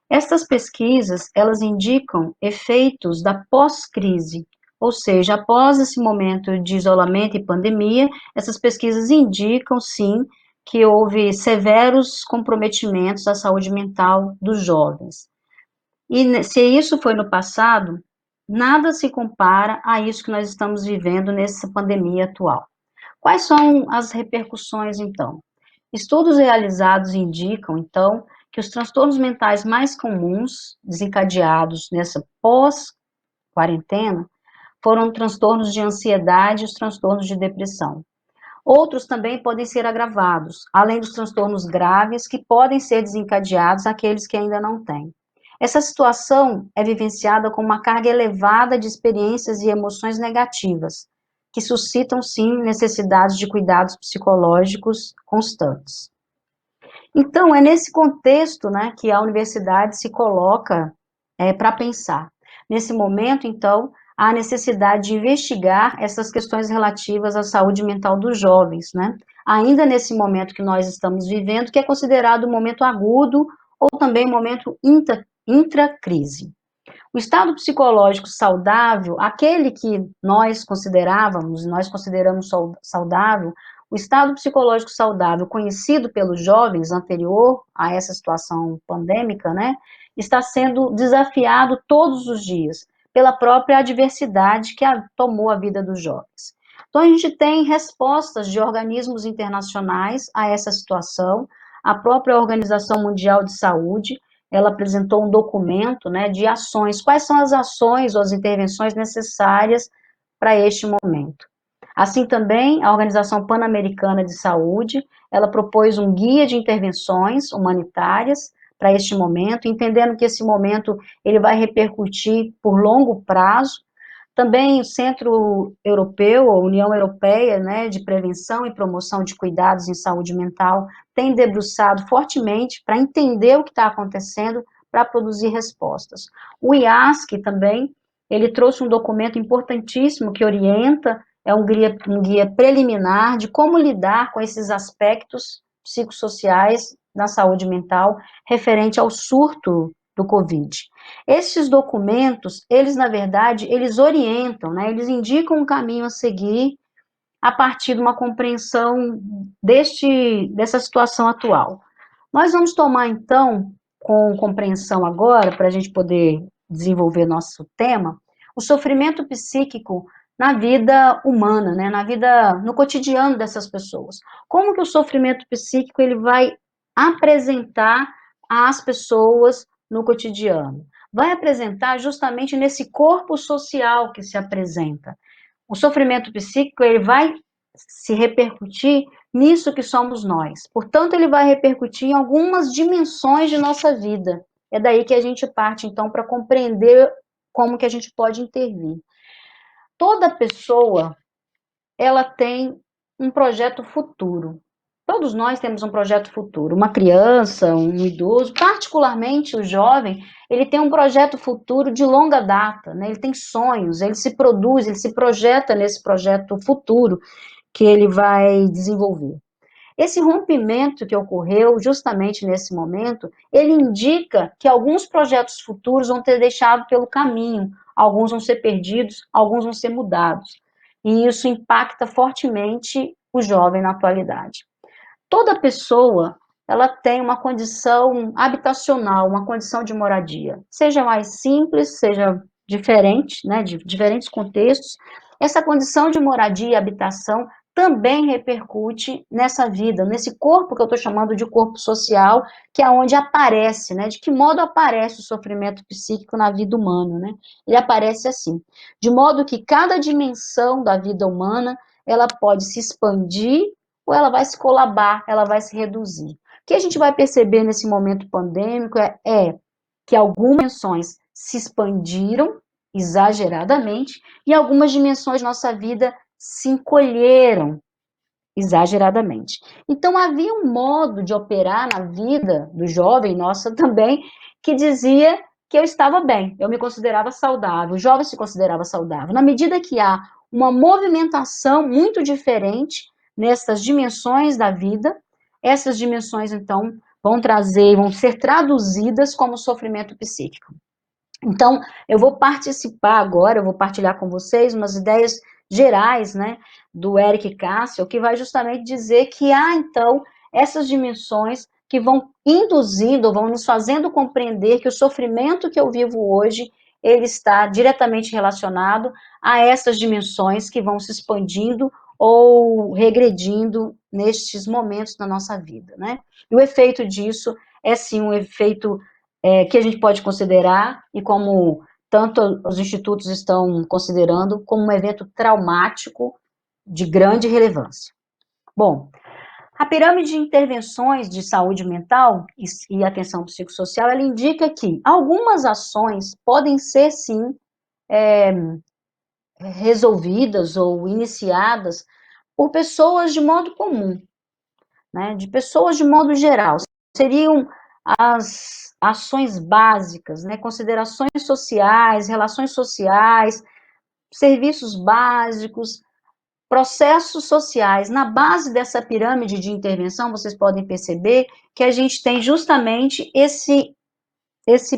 Estas pesquisas, elas indicam efeitos da pós-crise, ou seja, após esse momento de isolamento e pandemia, essas pesquisas indicam, sim, que houve severos comprometimentos à saúde mental dos jovens. E se isso foi no passado, nada se compara a isso que nós estamos vivendo nessa pandemia atual. Quais são as repercussões, então? Estudos realizados indicam, então, que os transtornos mentais mais comuns desencadeados nessa pós-quarentena foram transtornos de ansiedade e os transtornos de depressão. Outros também podem ser agravados, além dos transtornos graves que podem ser desencadeados aqueles que ainda não têm. Essa situação é vivenciada com uma carga elevada de experiências e emoções negativas, que suscitam, sim, necessidades de cuidados psicológicos constantes. Então, é nesse contexto, né, que a universidade se coloca para pensar. Nesse momento, então, há necessidade de investigar essas questões relativas à saúde mental dos jovens, né? Ainda nesse momento que nós estamos vivendo, que é considerado um momento agudo ou também um momento intracrise. O estado psicológico saudável, aquele que nós consideramos saudável, o estado psicológico saudável conhecido pelos jovens anterior a essa situação pandêmica, né, está sendo desafiado todos os dias pela própria adversidade que tomou a vida dos jovens. Então, a gente tem respostas de organismos internacionais a essa situação, a própria Organização Mundial de Saúde, ela apresentou um documento, né, de ações, quais são as ações ou as intervenções necessárias para este momento. Assim também, a Organização Pan-Americana de Saúde, ela propôs um guia de intervenções humanitárias para este momento, entendendo que esse momento ele vai repercutir por longo prazo. Também o Centro Europeu, a União Europeia, né, de Prevenção e Promoção de Cuidados em Saúde Mental, tem debruçado fortemente para entender o que está acontecendo, para produzir respostas. O IASC também, ele trouxe um documento importantíssimo que orienta, é um guia preliminar de como lidar com esses aspectos psicossociais na saúde mental referente ao surto do Covid. Esses documentos, eles, na verdade, eles orientam, né, eles indicam um caminho a seguir a partir de uma compreensão dessa situação atual. Nós vamos tomar, então, com compreensão agora, para a gente poder desenvolver nosso tema, o sofrimento psíquico na vida humana, né, no cotidiano dessas pessoas. Como que o sofrimento psíquico ele vai apresentar às pessoas no cotidiano? Vai apresentar justamente nesse corpo social que se apresenta. O sofrimento psíquico ele vai se repercutir nisso que somos nós. Portanto, ele vai repercutir em algumas dimensões de nossa vida. É daí que a gente parte, então, para compreender como que a gente pode intervir. toda pessoa, ela tem um projeto futuro. Todos nós temos um projeto futuro. Uma criança, um idoso, particularmente o jovem, ele tem um projeto futuro de longa data, né? Ele tem sonhos, ele se produz, ele se projeta nesse projeto futuro que ele vai desenvolver. Esse rompimento que ocorreu justamente nesse momento, ele indica que alguns projetos futuros vão ter deixado pelo caminho, alguns vão ser perdidos, alguns vão ser mudados. E isso impacta fortemente o jovem na atualidade. Toda pessoa, ela tem uma condição habitacional, uma condição de moradia, seja mais simples, seja diferente, né, de diferentes contextos. Essa condição de moradia e habitação também repercute nessa vida, nesse corpo que eu estou chamando de corpo social, que é onde aparece, né, de que modo aparece o sofrimento psíquico na vida humana, né? Ele aparece assim, de modo que cada dimensão da vida humana, ela pode se expandir ou ela vai se colabar, ela vai se reduzir. O que a gente vai perceber nesse momento pandêmico é que algumas dimensões se expandiram exageradamente e algumas dimensões da nossa vida se encolheram exageradamente. Então havia um modo de operar na vida do jovem, nossa também, que dizia que eu estava bem, eu me considerava saudável, o jovem se considerava saudável. Na medida que há uma movimentação muito diferente nessas dimensões da vida, essas dimensões então vão ser traduzidas como sofrimento psíquico. Então, eu vou participar agora, eu vou partilhar com vocês umas ideias gerais, né, do Eric Cassel, que vai justamente dizer que há, então, essas dimensões que vão induzindo, vão nos fazendo compreender que o sofrimento que eu vivo hoje, ele está diretamente relacionado a essas dimensões que vão se expandindo ou regredindo nestes momentos da nossa vida, né? E o efeito disso é, sim, um efeito que a gente pode considerar, e como tanto os institutos estão considerando, como um evento traumático de grande relevância. Bom, a pirâmide de intervenções de saúde mental e atenção psicossocial, ela indica que algumas ações podem ser, sim, resolvidas ou iniciadas por pessoas de modo comum, né, de pessoas de modo geral. Seriam as ações básicas, né, considerações sociais, relações sociais, serviços básicos, processos sociais. Na base dessa pirâmide de intervenção, vocês podem perceber que a gente tem justamente esse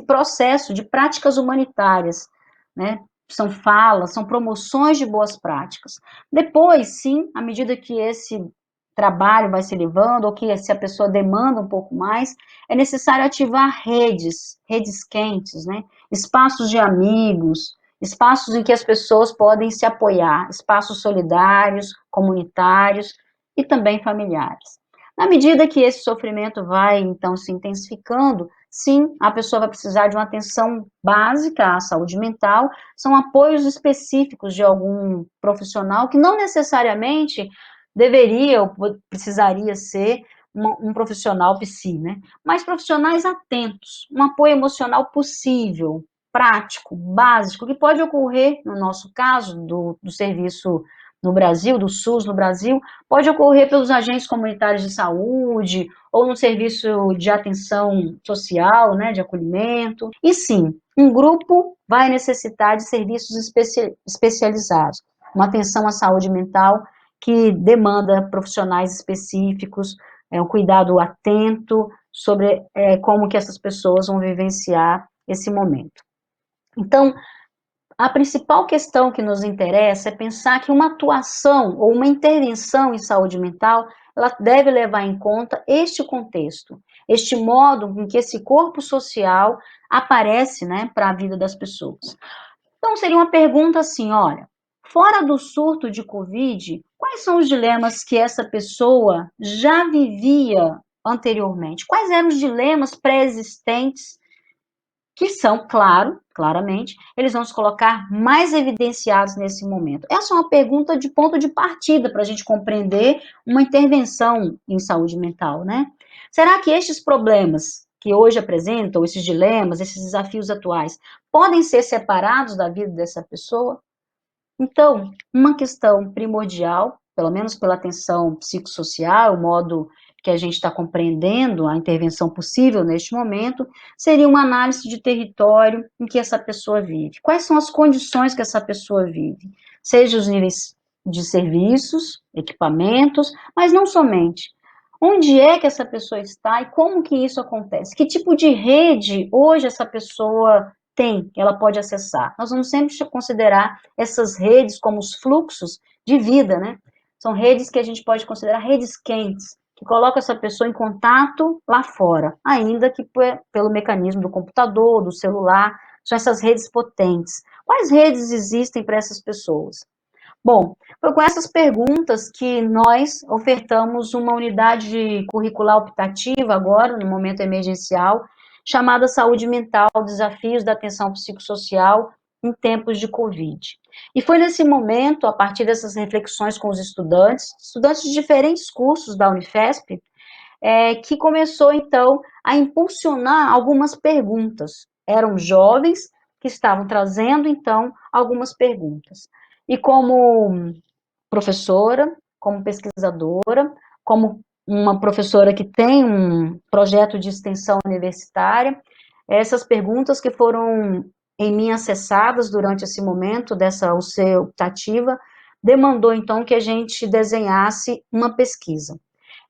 processo de práticas humanitárias, né? São falas, são promoções de boas práticas. Depois, sim, à medida que esse trabalho vai se levando, ou que se a pessoa demanda um pouco mais, é necessário ativar redes quentes, né? Espaços de amigos, espaços em que as pessoas podem se apoiar, espaços solidários, comunitários e também familiares. Na medida que esse sofrimento vai, então, se intensificando, sim, a pessoa vai precisar de uma atenção básica à saúde mental, são apoios específicos de algum profissional que não necessariamente deveria ou precisaria ser um profissional psi, né? Mas profissionais atentos, um apoio emocional possível, prático, básico, que pode ocorrer, no nosso caso, do serviço no Brasil, do SUS no Brasil, pode ocorrer pelos agentes comunitários de saúde, ou no serviço de atenção social, né, de acolhimento. E sim, um grupo vai necessitar de serviços especializados, uma atenção à saúde mental que demanda profissionais específicos, um cuidado atento sobre como que essas pessoas vão vivenciar esse momento. Então, a principal questão que nos interessa é pensar que uma atuação ou uma intervenção em saúde mental, ela deve levar em conta este contexto, este modo em que esse corpo social aparece, né, para a vida das pessoas. Então, seria uma pergunta assim, olha, fora do surto de Covid, quais são os dilemas que essa pessoa já vivia anteriormente? Quais eram os dilemas pré-existentes que são, claramente, eles vão se colocar mais evidenciados nesse momento? Essa é uma pergunta de ponto de partida para a gente compreender uma intervenção em saúde mental, né? Será que estes problemas que hoje apresentam, esses dilemas, esses desafios atuais, podem ser separados da vida dessa pessoa? Então, uma questão primordial, pelo menos pela atenção psicossocial, o modo que a gente está compreendendo a intervenção possível neste momento, seria uma análise de território em que essa pessoa vive. Quais são as condições que essa pessoa vive? Seja os níveis de serviços, equipamentos, mas não somente. Onde é que essa pessoa está e como que isso acontece? Que tipo de rede hoje essa pessoa tem, ela pode acessar? Nós vamos sempre considerar essas redes como os fluxos de vida, né? São redes que a gente pode considerar redes quentes, que colocam essa pessoa em contato lá fora, ainda que pelo mecanismo do computador, do celular, são essas redes potentes. Quais redes existem para essas pessoas? Bom, foi com essas perguntas que nós ofertamos uma unidade curricular optativa agora, no momento emergencial, chamada Saúde Mental, Desafios da Atenção Psicossocial em Tempos de Covid. E foi nesse momento, a partir dessas reflexões com os estudantes de diferentes cursos da Unifesp, que começou, então, a impulsionar algumas perguntas. Eram jovens que estavam trazendo, então, algumas perguntas. E como professora, como pesquisadora, como uma professora que tem um projeto de extensão universitária, essas perguntas que foram em mim acessadas durante esse momento dessa UC optativa, demandou então que a gente desenhasse uma pesquisa.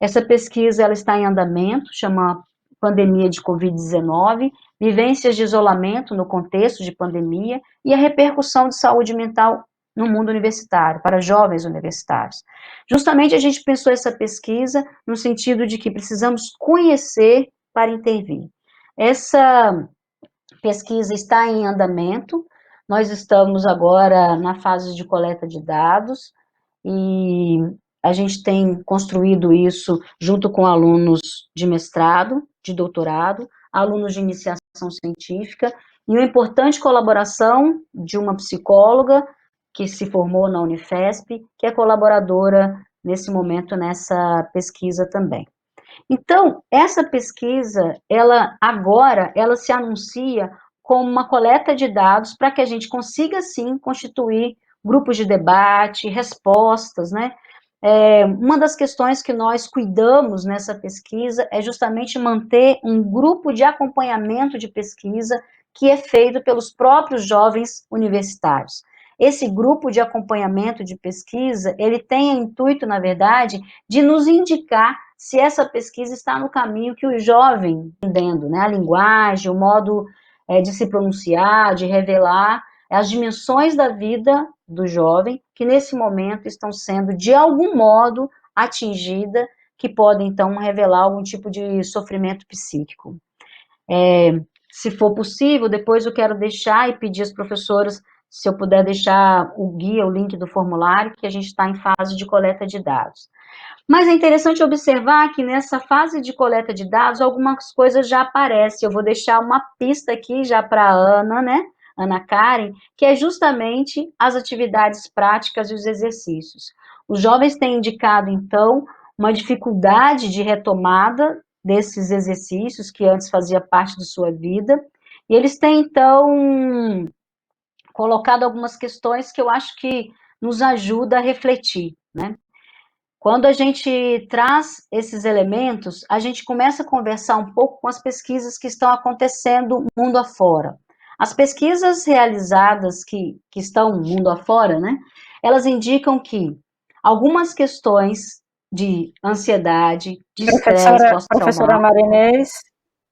Essa pesquisa ela está em andamento, chama Pandemia de Covid-19, vivências de isolamento no contexto de pandemia e a repercussão de saúde mental no mundo universitário, para jovens universitários. Justamente a gente pensou essa pesquisa no sentido de que precisamos conhecer para intervir. Essa pesquisa está em andamento, nós estamos agora na fase de coleta de dados e a gente tem construído isso junto com alunos de mestrado, de doutorado, alunos de iniciação científica e uma importante colaboração de uma psicóloga que se formou na Unifesp, que é colaboradora nesse momento nessa pesquisa também. Então, essa pesquisa, ela se anuncia como uma coleta de dados para que a gente consiga, sim, constituir grupos de debate, respostas, né? Uma das questões que nós cuidamos nessa pesquisa é justamente manter um grupo de acompanhamento de pesquisa que é feito pelos próprios jovens universitários. Esse grupo de acompanhamento de pesquisa, ele tem o intuito, na verdade, de nos indicar se essa pesquisa está no caminho que o jovem entendendo, né? A linguagem, o modo de se pronunciar, de revelar as dimensões da vida do jovem que nesse momento estão sendo de algum modo atingida, que podem então revelar algum tipo de sofrimento psíquico. Se for possível, depois eu quero deixar e pedir às professoras se eu puder deixar o guia, o link do formulário, que a gente está em fase de coleta de dados. Mas é interessante observar que nessa fase de coleta de dados, algumas coisas já aparecem. Eu vou deixar uma pista aqui já para a Ana, né? Ana Karen, que é justamente as atividades práticas e os exercícios. Os jovens têm indicado, então, uma dificuldade de retomada desses exercícios que antes fazia parte de sua vida, e eles têm, então, colocado algumas questões que eu acho que nos ajuda a refletir, né? Quando a gente traz esses elementos, a gente começa a conversar um pouco com as pesquisas que estão acontecendo mundo afora. As pesquisas realizadas que estão mundo afora, né, elas indicam que algumas questões de ansiedade, de estresse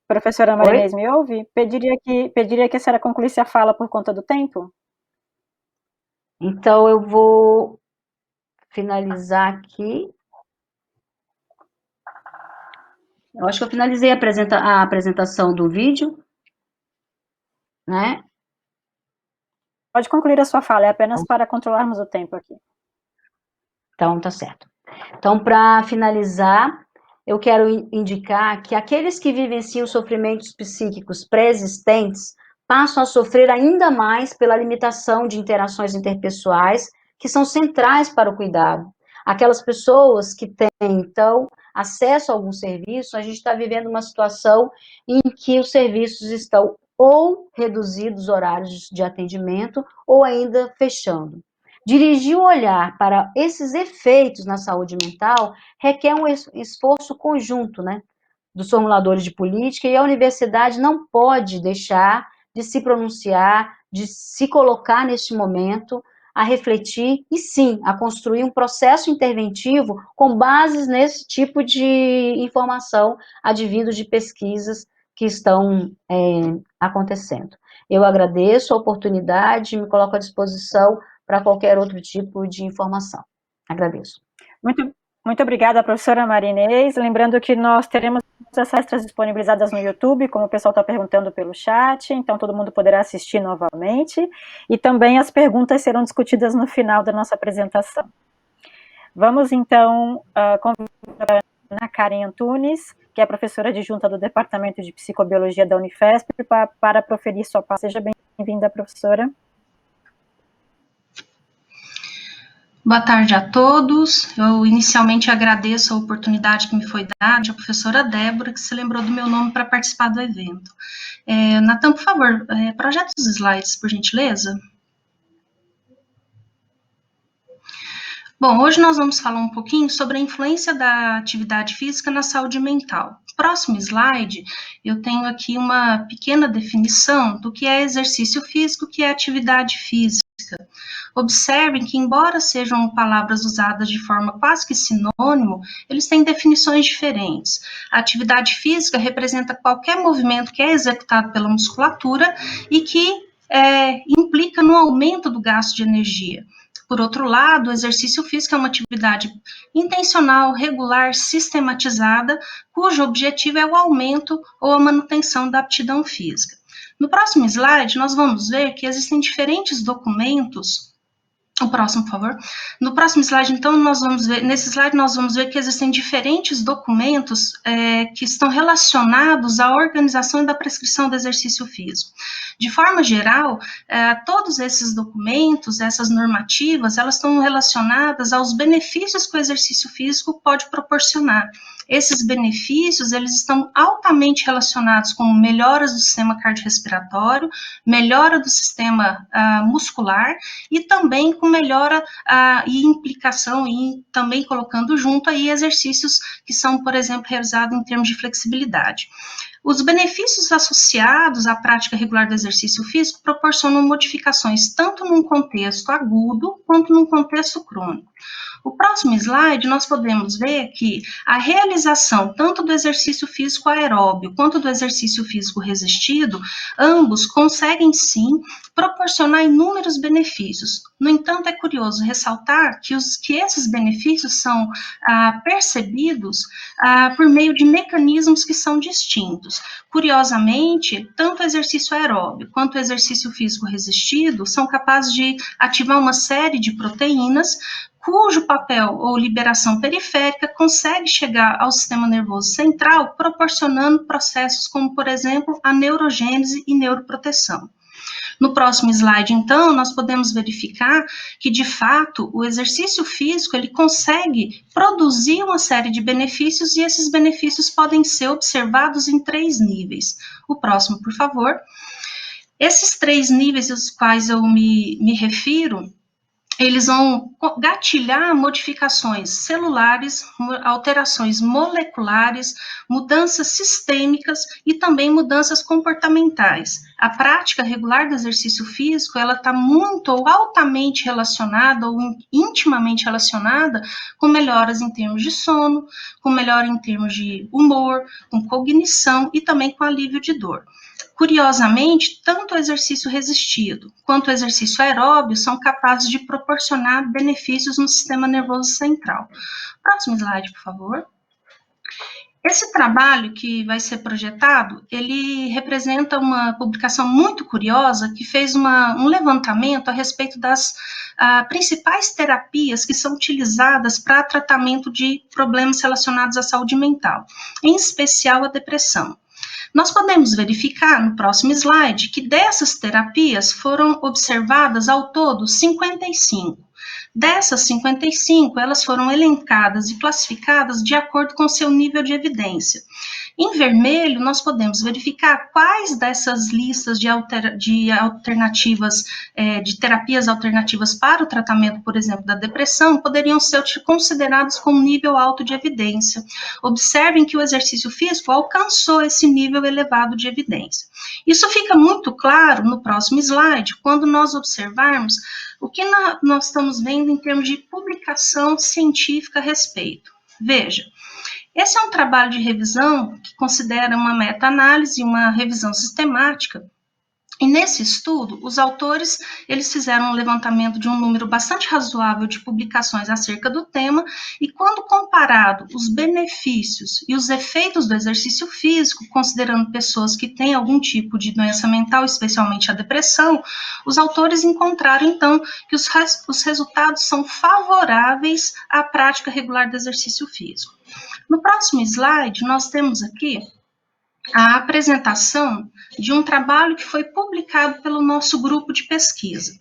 Professora Oi? Marinês, me ouve? Pediria que a senhora concluísse a fala por conta do tempo. Então, eu vou finalizar aqui. Eu acho que eu finalizei a apresentação do vídeo, né? Pode concluir a sua fala, é apenas para controlarmos o tempo aqui. Então, tá certo. Então, para finalizar, eu quero indicar que aqueles que vivenciam sofrimentos psíquicos pré-existentes passam a sofrer ainda mais pela limitação de interações interpessoais que são centrais para o cuidado. Aquelas pessoas que têm, então, acesso a algum serviço, a gente está vivendo uma situação em que os serviços estão ou reduzidos horários de atendimento ou ainda fechando. Dirigir o olhar para esses efeitos na saúde mental requer um esforço conjunto, né, dos formuladores de política, e a universidade não pode deixar de se pronunciar, de se colocar neste momento a refletir e, sim, a construir um processo interventivo com bases nesse tipo de informação advindo de pesquisas que estão acontecendo. Eu agradeço a oportunidade e me coloco à disposição para qualquer outro tipo de informação. Agradeço. Muito obrigada, professora Marinês. Lembrando que nós teremos as palestras disponibilizadas no YouTube, como o pessoal está perguntando pelo chat, então todo mundo poderá assistir novamente. E também as perguntas serão discutidas no final da nossa apresentação. Vamos, então, convidar a Ana Karen Antunes, que é professora adjunta do Departamento de Psicobiologia da Unifesp, para proferir sua palavra. Seja bem-vinda, professora. Boa tarde a todos. Eu inicialmente agradeço a oportunidade que me foi dada, a professora Débora, que se lembrou do meu nome para participar do evento. Natan, por favor, projeta os slides, por gentileza. Bom, hoje nós vamos falar um pouquinho sobre a influência da atividade física na saúde mental. Próximo slide, eu tenho aqui uma pequena definição do que é exercício físico, o que é atividade física. Observem que, embora sejam palavras usadas de forma quase que sinônimo, eles têm definições diferentes. A atividade física representa qualquer movimento que é executado pela musculatura e que implica no aumento do gasto de energia. Por outro lado, o exercício físico é uma atividade intencional, regular, sistematizada, cujo objetivo é o aumento ou a manutenção da aptidão física. No próximo slide, nós vamos ver que existem diferentes documentos. O próximo, por favor. No próximo slide, então, nesse slide nós vamos ver que existem diferentes documentos que estão relacionados à organização e da prescrição do exercício físico. De forma geral, todos esses documentos, essas normativas, elas estão relacionadas aos benefícios que o exercício físico pode proporcionar. Esses benefícios, eles estão altamente relacionados com melhoras do sistema cardiorrespiratório, melhora do sistema muscular e também com melhora e implicação e também colocando junto aí exercícios que são, por exemplo, realizados em termos de flexibilidade. Os benefícios associados à prática regular do exercício físico proporcionam modificações tanto num contexto agudo quanto num contexto crônico. O próximo slide, nós podemos ver que a realização tanto do exercício físico aeróbio quanto do exercício físico resistido, ambos conseguem sim proporcionar inúmeros benefícios. No entanto, é curioso ressaltar que esses benefícios são percebidos por meio de mecanismos que são distintos. Curiosamente, tanto o exercício aeróbio quanto o exercício físico resistido são capazes de ativar uma série de proteínas cujo papel ou liberação periférica consegue chegar ao sistema nervoso central, proporcionando processos como, por exemplo, a neurogênese e neuroproteção. No próximo slide, então, nós podemos verificar que, de fato, o exercício físico, ele consegue produzir uma série de benefícios e esses benefícios podem ser observados em 3 níveis. O próximo, por favor. Esses 3 níveis aos quais eu me refiro, eles vão gatilhar modificações celulares, alterações moleculares, mudanças sistêmicas e também mudanças comportamentais. A prática regular do exercício físico, ela está muito ou altamente relacionada ou intimamente relacionada com melhoras em termos de sono, com melhora em termos de humor, com cognição e também com alívio de dor. Curiosamente, tanto o exercício resistido quanto o exercício aeróbio são capazes de proporcionar benefícios no sistema nervoso central. Próximo slide, por favor. Esse trabalho que vai ser projetado, ele representa uma publicação muito curiosa que fez um levantamento a respeito das principais terapias que são utilizadas para tratamento de problemas relacionados à saúde mental, em especial a depressão. Nós podemos verificar no próximo slide que dessas terapias foram observadas ao todo 55. Dessas 55, elas foram elencadas e classificadas de acordo com seu nível de evidência. Em vermelho, nós podemos verificar quais dessas listas de alternativas, de terapias alternativas para o tratamento, por exemplo, da depressão, poderiam ser consideradas com nível alto de evidência. Observem que o exercício físico alcançou esse nível elevado de evidência. Isso fica muito claro no próximo slide, quando nós observarmos o que nós estamos vendo em termos de publicação científica a respeito. Veja, esse é um trabalho de revisão que considera uma meta-análise, uma revisão sistemática. E nesse estudo, os autores, eles fizeram um levantamento de um número bastante razoável de publicações acerca do tema, e quando comparado os benefícios e os efeitos do exercício físico, considerando pessoas que têm algum tipo de doença mental, especialmente a depressão, os autores encontraram, então, que os resultados são favoráveis à prática regular do exercício físico. No próximo slide, nós temos aqui a apresentação de um trabalho que foi publicado pelo nosso grupo de pesquisa.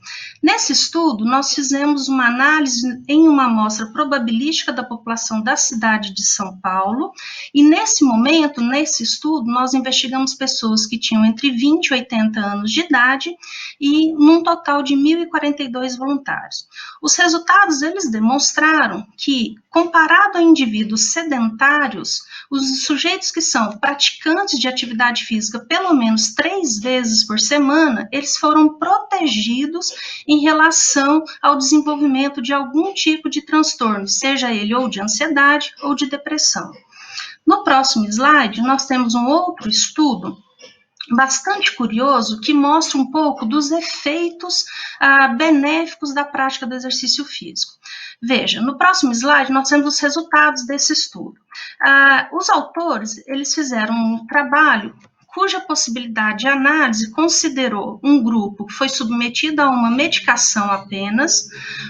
Nesse estudo, nós fizemos uma análise em uma amostra probabilística da população da cidade de São Paulo, e nesse momento, nesse estudo, nós investigamos pessoas que tinham entre 20 e 80 anos de idade, e num total de 1.042 voluntários. Os resultados, eles demonstraram que, comparado a indivíduos sedentários, os sujeitos que são praticantes de atividade física pelo menos 3 vezes por semana, eles foram protegidos em relação ao desenvolvimento de algum tipo de transtorno, seja ele ou de ansiedade ou de depressão. No próximo slide, nós temos um outro estudo bastante curioso que mostra um pouco dos efeitos benéficos da prática do exercício físico. Veja, no próximo slide nós temos os resultados desse estudo. Os autores, eles fizeram um trabalho cuja possibilidade de análise considerou um grupo que foi submetido a uma medicação apenas,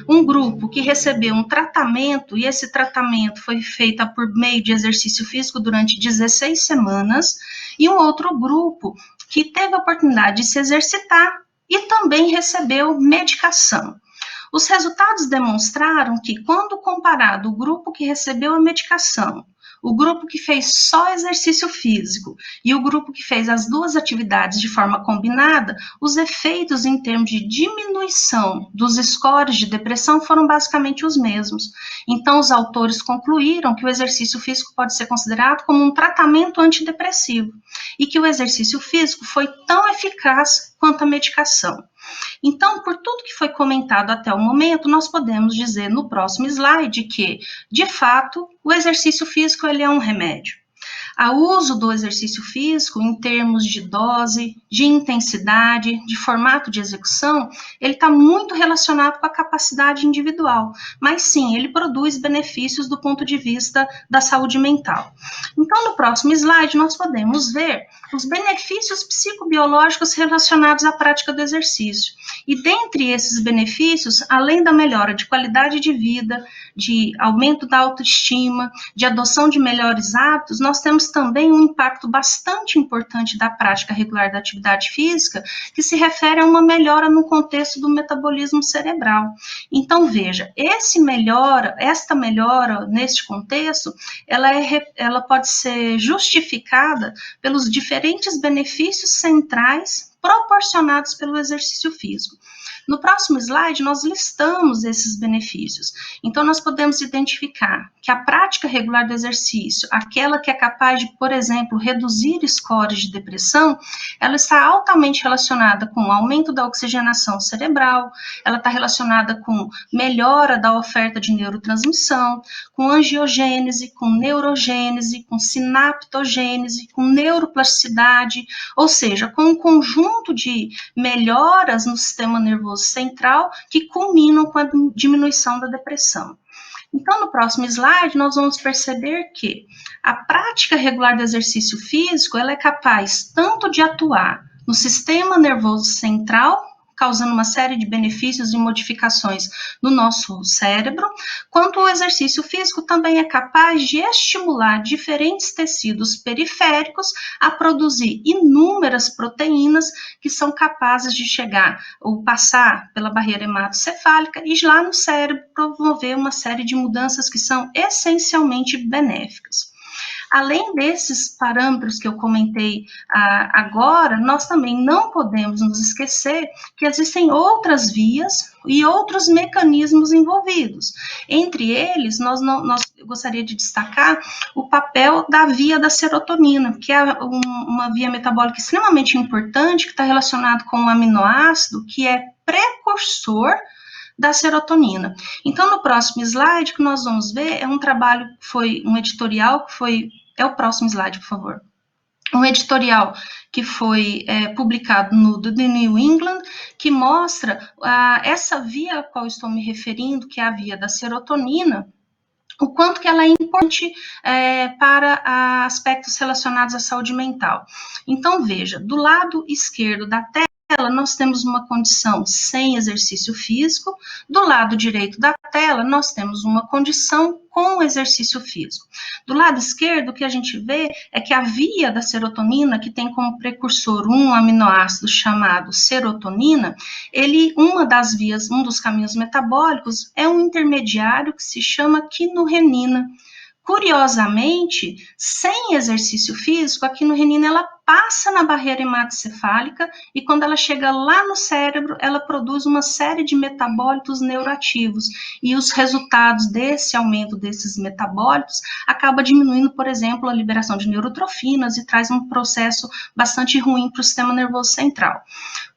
um grupo que recebeu um tratamento, e esse tratamento foi feito por meio de exercício físico durante 16 semanas, e um outro grupo que teve a oportunidade de se exercitar e também recebeu medicação. Os resultados demonstraram que, quando comparado o grupo que recebeu a medicação, o grupo que fez só exercício físico e o grupo que fez as duas atividades de forma combinada, os efeitos em termos de diminuição dos scores de depressão foram basicamente os mesmos. Então, os autores concluíram que o exercício físico pode ser considerado como um tratamento antidepressivo e que o exercício físico foi tão eficaz quanto a medicação. Então, por tudo que foi comentado até o momento, nós podemos dizer no próximo slide que, de fato, o exercício físico ele é um remédio. O uso do exercício físico em termos de dose, de intensidade, de formato de execução, ele está muito relacionado com a capacidade individual, mas sim, ele produz benefícios do ponto de vista da saúde mental. Então, no próximo slide, nós podemos ver os benefícios psicobiológicos relacionados à prática do exercício. E dentre esses benefícios, além da melhora de qualidade de vida, de aumento da autoestima, de adoção de melhores hábitos, nós temos também um impacto bastante importante da prática regular da atividade física, que se refere a uma melhora no contexto do metabolismo cerebral. Então, veja, esta melhora neste contexto, ela pode ser justificada pelos diferentes benefícios centrais proporcionados pelo exercício físico. No próximo slide, nós listamos esses benefícios. Então, nós podemos identificar que a prática regular do exercício, aquela que é capaz de, por exemplo, reduzir scores de depressão, ela está altamente relacionada com o aumento da oxigenação cerebral, ela está relacionada com melhora da oferta de neurotransmissão, com angiogênese, com neurogênese, com sinaptogênese, com neuroplasticidade, ou seja, com um conjunto de melhoras no sistema nervoso central que culminam com a diminuição da depressão. Então, no próximo slide, nós vamos perceber que a prática regular do exercício físico, ela é capaz tanto de atuar no sistema nervoso central, causando uma série de benefícios e modificações no nosso cérebro, quanto o exercício físico também é capaz de estimular diferentes tecidos periféricos a produzir inúmeras proteínas que são capazes de chegar ou passar pela barreira hematocefálica e lá no cérebro promover uma série de mudanças que são essencialmente benéficas. Além desses parâmetros que eu comentei agora, nós também não podemos nos esquecer que existem outras vias e outros mecanismos envolvidos. Entre eles, eu gostaria de destacar o papel da via da serotonina, que é uma via metabólica extremamente importante, que está relacionado com um aminoácido que é precursor da serotonina. Então, no próximo slide, o que nós vamos ver é um trabalho que foi um editorial que foi... É o próximo slide, por favor. Um editorial que foi publicado no The New England, que mostra essa via a qual estou me referindo, que é a via da serotonina, o quanto que ela é importante para aspectos relacionados à saúde mental. Então, veja, do lado esquerdo da tela, nós temos uma condição sem exercício físico, do lado direito da tela, nós temos uma condição com exercício físico. Do lado esquerdo, o que a gente vê é que a via da serotonina, que tem como precursor um aminoácido chamado serotonina, uma das vias, um dos caminhos metabólicos, é um intermediário que se chama quinorrenina. Curiosamente, sem exercício físico, a quinorrenina ela passa na barreira hematocefálica e quando ela chega lá no cérebro, ela produz uma série de metabólitos neuroativos e os resultados desse aumento desses metabólitos acaba diminuindo, por exemplo, a liberação de neurotrofinas e traz um processo bastante ruim para o sistema nervoso central.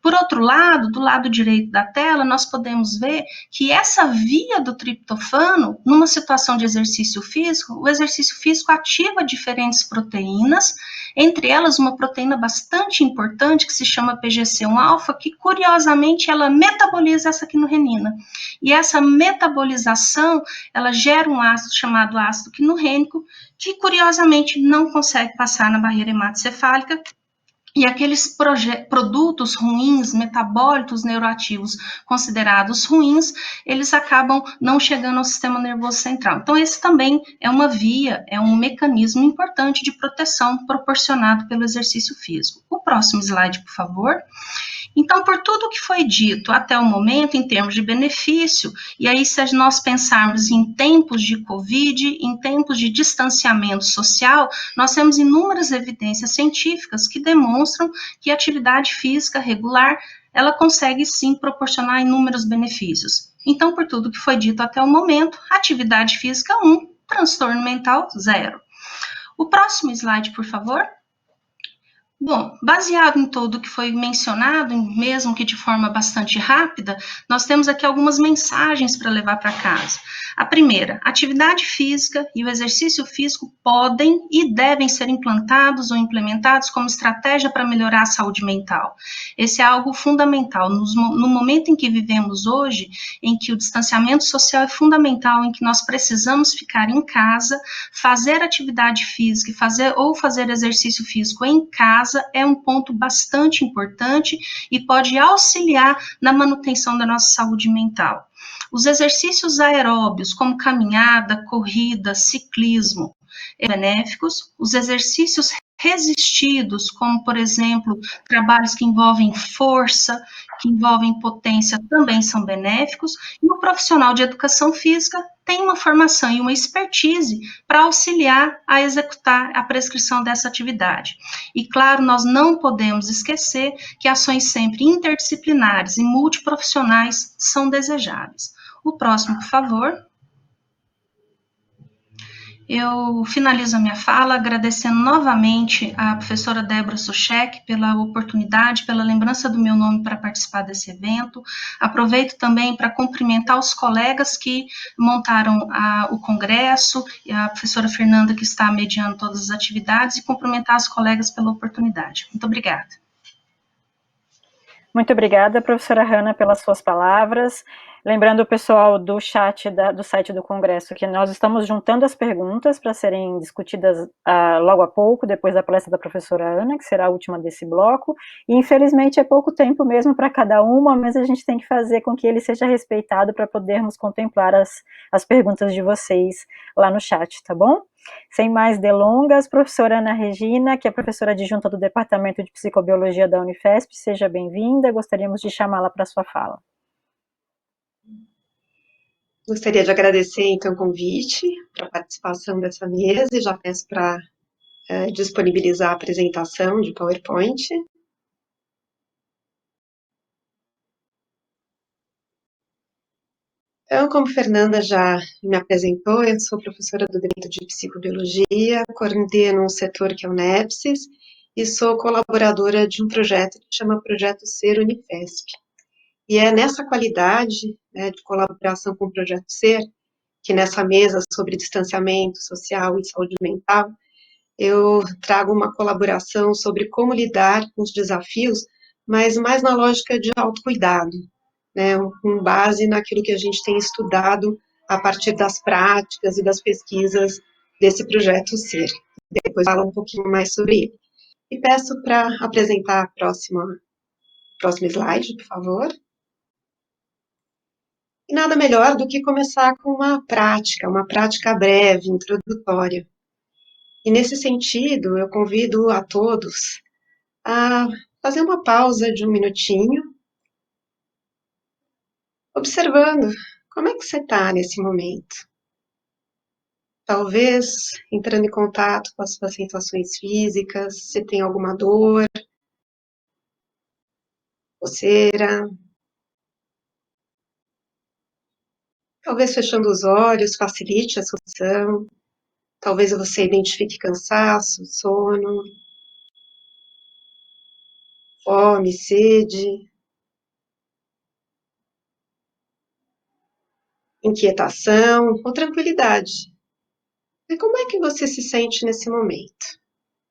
Por outro lado, do lado direito da tela, nós podemos ver que essa via do triptofano, numa situação de exercício físico, o exercício físico ativa diferentes proteínas, entre elas uma proteína bastante importante que se chama PGC1-alfa, que curiosamente ela metaboliza essa quinorrenina. E essa metabolização, ela gera um ácido chamado ácido quinorrênico, que curiosamente não consegue passar na barreira hematocefálica, e aqueles produtos ruins, metabólitos neuroativos considerados ruins, eles acabam não chegando ao sistema nervoso central. Então, esse também é uma via, é um mecanismo importante de proteção proporcionado pelo exercício físico. O próximo slide, por favor. Então, por tudo que foi dito até o momento, em termos de benefício, e aí se nós pensarmos em tempos de Covid, em tempos de distanciamento social, nós temos inúmeras evidências científicas que demonstram que a atividade física regular, ela consegue sim proporcionar inúmeros benefícios. Então, por tudo que foi dito até o momento, atividade física 1, transtorno mental 0. O próximo slide, por favor. Bom, baseado em tudo que foi mencionado, mesmo que de forma bastante rápida, nós temos aqui algumas mensagens para levar para casa. A primeira, atividade física e o exercício físico podem e devem ser implantados ou implementados como estratégia para melhorar a saúde mental. Esse é algo fundamental. No momento em que vivemos hoje, em que o distanciamento social é fundamental, em que nós precisamos ficar em casa, fazer atividade física ou fazer exercício físico em casa, é um ponto bastante importante e pode auxiliar na manutenção da nossa saúde mental. Os exercícios aeróbios, como caminhada, corrida, ciclismo, benéficos. Os exercícios resistidos, como, por exemplo, trabalhos que envolvem força, que envolvem potência, também são benéficos. E o profissional de educação física tem uma formação e uma expertise para auxiliar a executar a prescrição dessa atividade. E, claro, nós não podemos esquecer que ações sempre interdisciplinares e multiprofissionais são desejáveis. O próximo, por favor. Eu finalizo a minha fala agradecendo novamente à professora Débora Suchek pela oportunidade, pela lembrança do meu nome para participar desse evento. Aproveito também para cumprimentar os colegas que montaram o congresso, e a professora Fernanda que está mediando todas as atividades, e cumprimentar os colegas pela oportunidade. Muito obrigada. Muito obrigada, professora Hanna, pelas suas palavras. Lembrando o pessoal do chat do site do Congresso que nós estamos juntando as perguntas para serem discutidas logo a pouco, depois da palestra da professora Ana, que será a última desse bloco, e infelizmente é pouco tempo mesmo para cada uma, mas a gente tem que fazer com que ele seja respeitado para podermos contemplar as perguntas de vocês lá no chat, tá bom? Sem mais delongas, professora Ana Regina, que é professora adjunta do Departamento de Psicobiologia da Unifesp, seja bem-vinda, gostaríamos de chamá-la para a sua fala. Gostaria de agradecer, então, o convite para a participação dessa mesa e já peço para disponibilizar a apresentação de PowerPoint. Então, como Fernanda já me apresentou, eu sou professora do Direito de Psicobiologia, coordeno um setor que é o NEPSIS e sou colaboradora de um projeto que chama Projeto Ser Unifesp. E é nessa qualidade, né, de colaboração com o Projeto Ser, que nessa mesa sobre distanciamento social e saúde mental, eu trago uma colaboração sobre como lidar com os desafios, mas mais na lógica de autocuidado, né, com base naquilo que a gente tem estudado a partir das práticas e das pesquisas desse projeto Ser. Depois falo um pouquinho mais sobre ele. E peço para apresentar a próximo slide, por favor. E nada melhor do que começar com uma prática breve, introdutória. E nesse sentido, eu convido a todos a fazer uma pausa de um minutinho, observando como é que você está nesse momento. Talvez entrando em contato com as suas sensações físicas, se tem alguma dor, coceira. Talvez fechando os olhos facilite a solução. Talvez você identifique cansaço, sono, fome, sede, inquietação ou tranquilidade. E como é que você se sente nesse momento?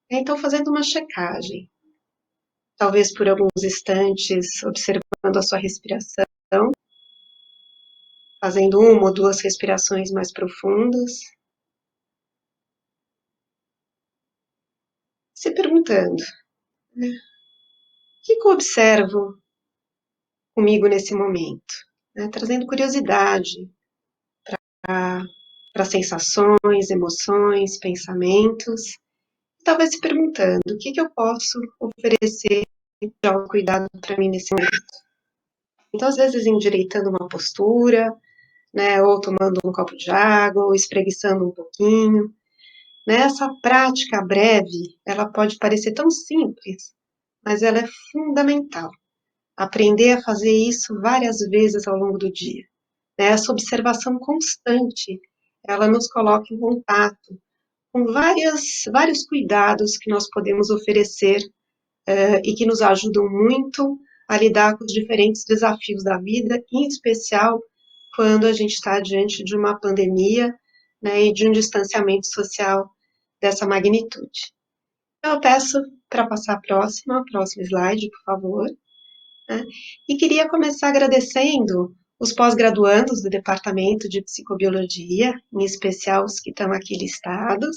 Então, fazendo uma checagem, talvez por alguns instantes, observando a sua respiração, fazendo uma ou duas respirações mais profundas, se perguntando, né, o que eu observo comigo nesse momento? Né, trazendo curiosidade para sensações, emoções, pensamentos, talvez se perguntando, o que eu posso oferecer de autocuidado para mim nesse momento? Então, às vezes, endireitando uma postura, né, ou tomando um copo de água, ou espreguiçando um pouquinho. Né, essa prática breve, ela pode parecer tão simples, mas ela é fundamental. Aprender a fazer isso várias vezes ao longo do dia. Né, essa observação constante, ela nos coloca em contato com vários cuidados que nós podemos oferecer e que nos ajudam muito a lidar com os diferentes desafios da vida, em especial quando a gente está diante de uma pandemia, né, e de um distanciamento social dessa magnitude. Então, eu peço para passar a próximo slide, por favor. Né, e queria começar agradecendo os pós-graduandos do Departamento de Psicobiologia, em especial os que estão aqui listados,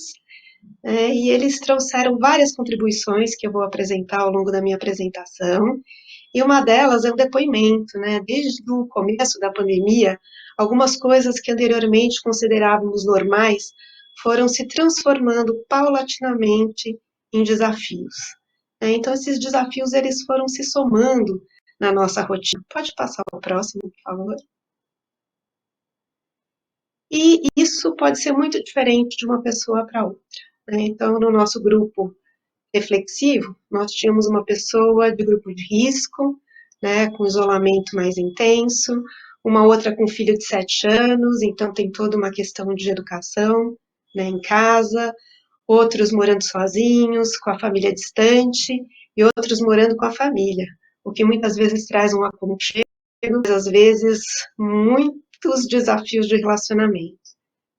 e eles trouxeram várias contribuições que eu vou apresentar ao longo da minha apresentação, e uma delas é um depoimento, né, desde o começo da pandemia, algumas coisas que anteriormente considerávamos normais foram se transformando paulatinamente em desafios. Então, esses desafios, eles foram se somando na nossa rotina. Pode passar ao próximo, por favor? E isso pode ser muito diferente de uma pessoa para outra. Então, no nosso grupo reflexivo, nós tínhamos uma pessoa de grupo de risco, né, com isolamento mais intenso, uma outra com filho de 7 anos, então tem toda uma questão de educação, né, em casa, outros morando sozinhos, com a família distante, e outros morando com a família, o que muitas vezes traz um aconchego, mas às vezes muitos desafios de relacionamento.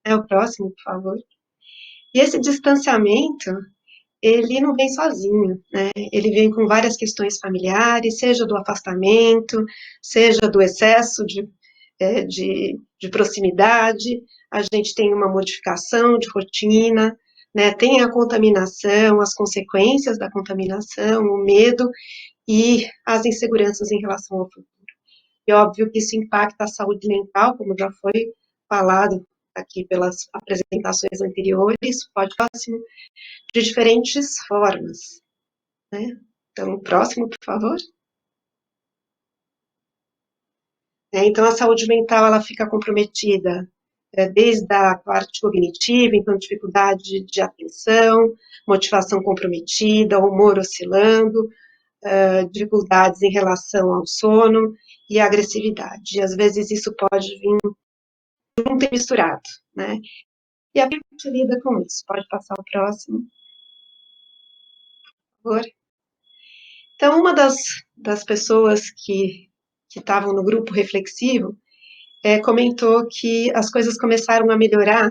O próximo, por favor. E esse distanciamento, ele não vem sozinho, né? Ele vem com várias questões familiares, seja do afastamento, seja do excesso de de proximidade, a gente tem uma modificação de rotina, né, tem a contaminação, as consequências da contaminação, o medo e as inseguranças em relação ao futuro. E óbvio que isso impacta a saúde mental, como já foi falado aqui pelas apresentações anteriores, pode próximo de diferentes formas, né? Então, o próximo, por favor. Então, a saúde mental, ela fica comprometida desde a parte cognitiva, então, dificuldade de atenção, motivação comprometida, humor oscilando, dificuldades em relação ao sono e agressividade. E, às vezes, isso pode vir junto e misturado, né? E a gente lida com isso. Pode passar o próximo, por favor. Então, uma das pessoas que estavam no grupo reflexivo comentou que as coisas começaram a melhorar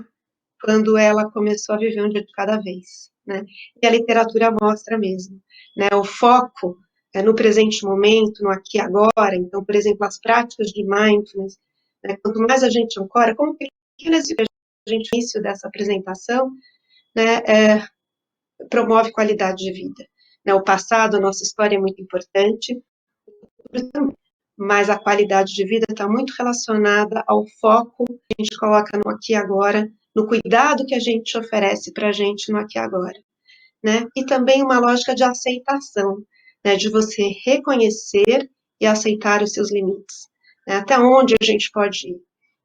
quando ela começou a viver um dia de cada vez, né? E a literatura mostra mesmo, né? O foco no presente momento, no aqui e agora. Então, por exemplo, as práticas de mindfulness, né? Quanto mais a gente ancora, como que a gente, no início dessa apresentação, né, promove qualidade de vida. Né? O passado, a nossa história é muito importante, mas a qualidade de vida está muito relacionada ao foco que a gente coloca no aqui e agora, no cuidado que a gente oferece para a gente no aqui e agora, né? E também uma lógica de aceitação, né? De você reconhecer e aceitar os seus limites, né? Até onde a gente pode ir,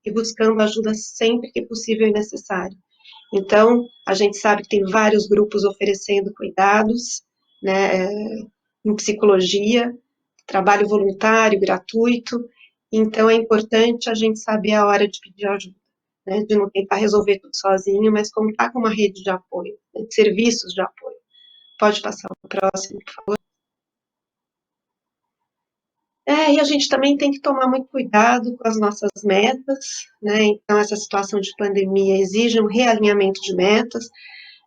e buscando ajuda sempre que possível e necessário. Então, a gente sabe que tem vários grupos oferecendo cuidados, né? Em psicologia, trabalho voluntário, gratuito, então é importante a gente saber a hora de pedir ajuda, né, de não tentar resolver tudo sozinho, mas contar com uma rede de apoio, né, de serviços de apoio. Pode passar o próximo, por favor. E a gente também tem que tomar muito cuidado com as nossas metas, né, então essa situação de pandemia exige um realinhamento de metas,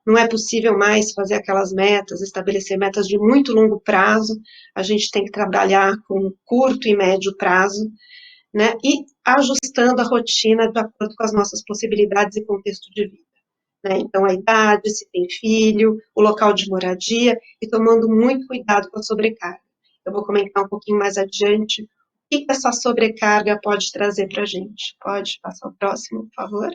não é possível mais fazer aquelas metas, estabelecer metas de muito longo prazo, a gente tem que trabalhar com curto e médio prazo, né, e ajustando a rotina de acordo com as nossas possibilidades e contexto de vida. Né, então, a idade, se tem filho, o local de moradia, e tomando muito cuidado com a sobrecarga. Eu vou comentar um pouquinho mais adiante o que essa sobrecarga pode trazer para a gente. Pode passar o próximo, por favor.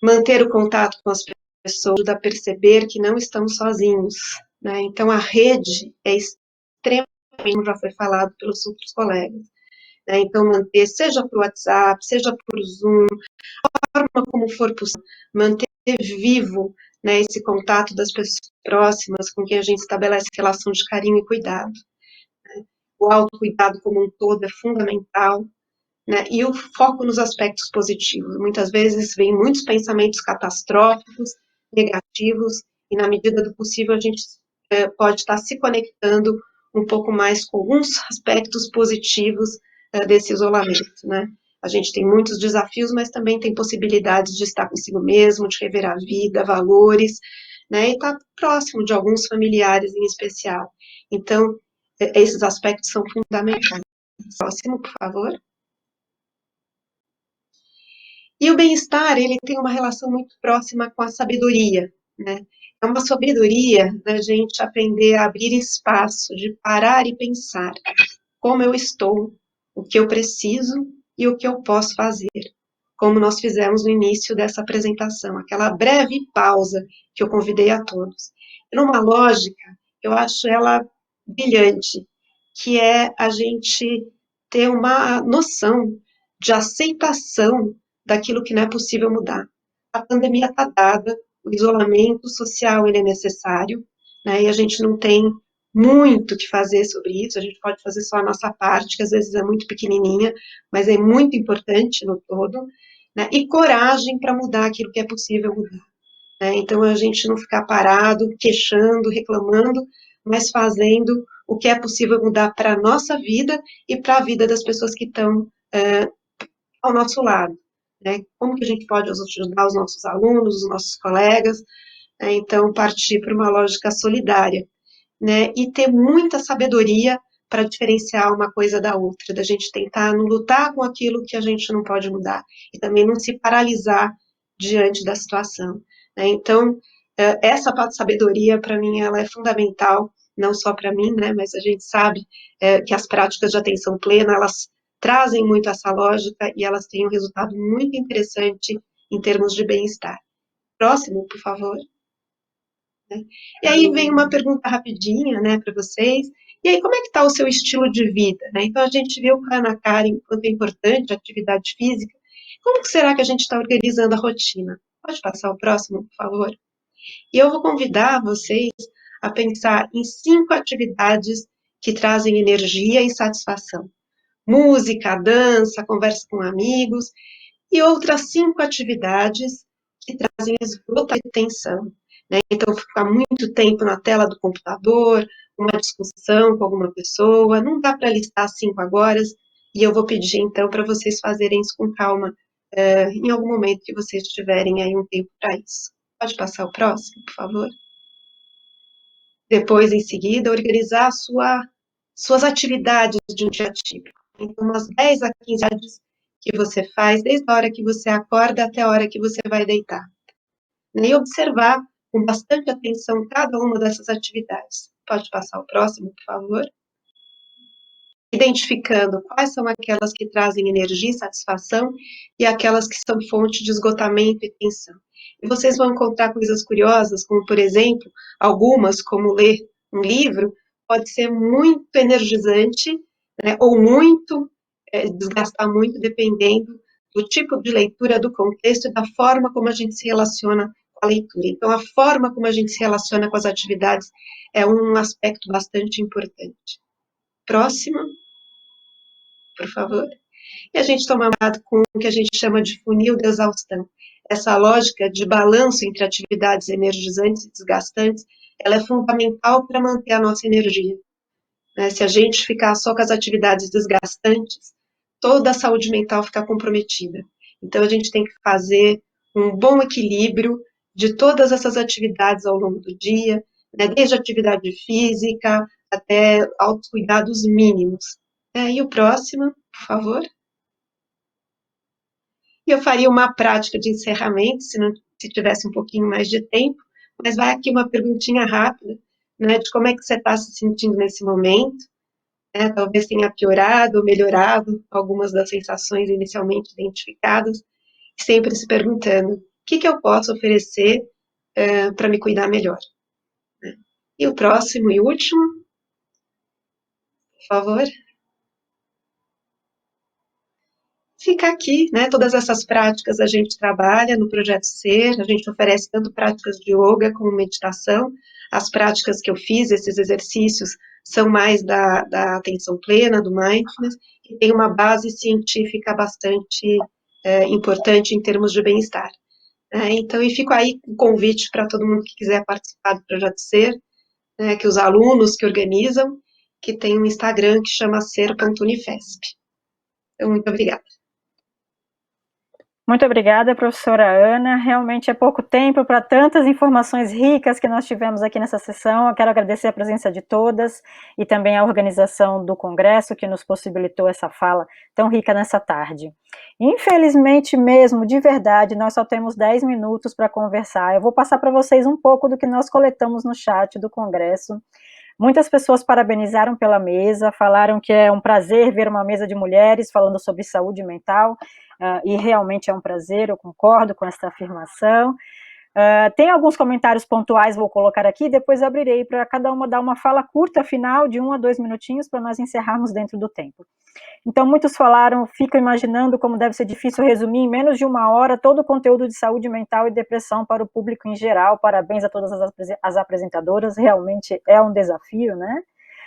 Manter o contato com as pessoas ajuda a perceber que não estamos sozinhos, né? Então, a rede é extremamente, como já foi falado pelos outros colegas, né? Então, manter, seja por WhatsApp, seja por Zoom, a forma como for possível, manter vivo, né, esse contato das pessoas próximas com quem a gente estabelece relação de carinho e cuidado, né? O autocuidado como um todo é fundamental, né, e o foco nos aspectos positivos. Muitas vezes vem muitos pensamentos catastróficos, negativos, e na medida do possível a gente pode estar se conectando um pouco mais com alguns aspectos positivos desse isolamento, né. A gente tem muitos desafios, mas também tem possibilidades de estar consigo mesmo, de rever a vida, valores, né, e estar próximo de alguns familiares em especial. Então, esses aspectos são fundamentais. Próximo, por favor. E o bem-estar, ele tem uma relação muito próxima com a sabedoria, né? É uma sabedoria da gente aprender a abrir espaço, de parar e pensar como eu estou, o que eu preciso e o que eu posso fazer, como nós fizemos no início dessa apresentação, aquela breve pausa que eu convidei a todos. Numa lógica, eu acho ela brilhante, que é a gente ter uma noção de aceitação daquilo que não é possível mudar. A pandemia está dada, o isolamento social ele é necessário, né, e a gente não tem muito que fazer sobre isso, a gente pode fazer só a nossa parte, que às vezes é muito pequenininha, mas é muito importante no todo, né, e coragem para mudar aquilo que é possível mudar. Né, então, a gente não ficar parado, queixando, reclamando, mas fazendo o que é possível mudar para a nossa vida e para a vida das pessoas que estão ao nosso lado. Né? Como que a gente pode ajudar os nossos alunos, os nossos colegas, então partir para uma lógica solidária, né? E ter muita sabedoria para diferenciar uma coisa da outra, da gente tentar não lutar com aquilo que a gente não pode mudar, e também não se paralisar diante da situação, né? Então, essa sabedoria, para mim, ela é fundamental, não só para mim, né, mas a gente sabe que as práticas de atenção plena, elas trazem muito essa lógica e elas têm um resultado muito interessante em termos de bem-estar. Próximo, por favor. E aí vem uma pergunta rapidinha, né, para vocês. E aí, como é que está o seu estilo de vida, né? Então, a gente viu com a Ana Karen quanto é importante a atividade física. Como que será que a gente está organizando a rotina? Pode passar o próximo, por favor? E eu vou convidar vocês a pensar em 5 atividades que trazem energia e satisfação. Música, dança, conversa com amigos, e outras 5 atividades que trazem esgoto e tensão, né? Então, ficar muito tempo na tela do computador, uma discussão com alguma pessoa, não dá para listar 5 agora, e eu vou pedir, então, para vocês fazerem isso com calma, em algum momento que vocês tiverem aí um tempo para isso. Pode passar o próximo, por favor? Depois, em seguida, organizar suas atividades de um dia típico. Então, umas 10 a 15 atividades que você faz, desde a hora que você acorda até a hora que você vai deitar. E observar com bastante atenção cada uma dessas atividades. Pode passar o próximo, por favor? Identificando quais são aquelas que trazem energia e satisfação e aquelas que são fonte de esgotamento e tensão. E vocês vão encontrar coisas curiosas, como, por exemplo, algumas, como ler um livro, pode ser muito energizante, né, ou muito, desgastar muito, dependendo do tipo de leitura, do contexto e da forma como a gente se relaciona com a leitura. Então, a forma como a gente se relaciona com as atividades é um aspecto bastante importante. Próximo, por favor. E a gente toma cuidado com o que a gente chama de funil de exaustão. Essa lógica de balanço entre atividades energizantes e desgastantes, ela é fundamental para manter a nossa energia. Se a gente ficar só com as atividades desgastantes, toda a saúde mental fica comprometida. Então, a gente tem que fazer um bom equilíbrio de todas essas atividades ao longo do dia, né, desde atividade física até autocuidados mínimos. E o próximo, por favor. E eu faria uma prática de encerramento, se tivesse um pouquinho mais de tempo, mas vai aqui uma perguntinha rápida, né, de como é que você está se sentindo nesse momento, né, talvez tenha piorado ou melhorado algumas das sensações inicialmente identificadas, sempre se perguntando, o que eu posso oferecer para me cuidar melhor? E o próximo e último, por favor. Fica aqui, né, todas essas práticas a gente trabalha no Projeto Ser, a gente oferece tanto práticas de yoga como meditação, as práticas que eu fiz, esses exercícios, são mais da atenção plena, do mindfulness, e tem uma base científica bastante importante em termos de bem-estar. Então, e fico aí com o convite para todo mundo que quiser participar do Projeto Ser, que os alunos que organizam, que tem um Instagram que chama ser.unifesp. Então, muito obrigada. Muito obrigada, professora Ana. Realmente é pouco tempo para tantas informações ricas que nós tivemos aqui nessa sessão. Eu quero agradecer a presença de todas e também a organização do Congresso que nos possibilitou essa fala tão rica nessa tarde. Infelizmente mesmo, de verdade, nós só temos 10 minutos para conversar. Eu vou passar para vocês um pouco do que nós coletamos no chat do Congresso. Muitas pessoas parabenizaram pela mesa, falaram que é um prazer ver uma mesa de mulheres falando sobre saúde mental, e realmente é um prazer, eu concordo com essa afirmação. Tem alguns comentários pontuais, vou colocar aqui, depois abrirei para cada uma dar uma fala curta final, de 1 a 2 minutinhos, para nós encerrarmos dentro do tempo. Então, muitos falaram, fico imaginando como deve ser difícil resumir em menos de 1 hora todo o conteúdo de saúde mental e depressão para o público em geral. Parabéns a todas as apresentadoras, realmente é um desafio, né?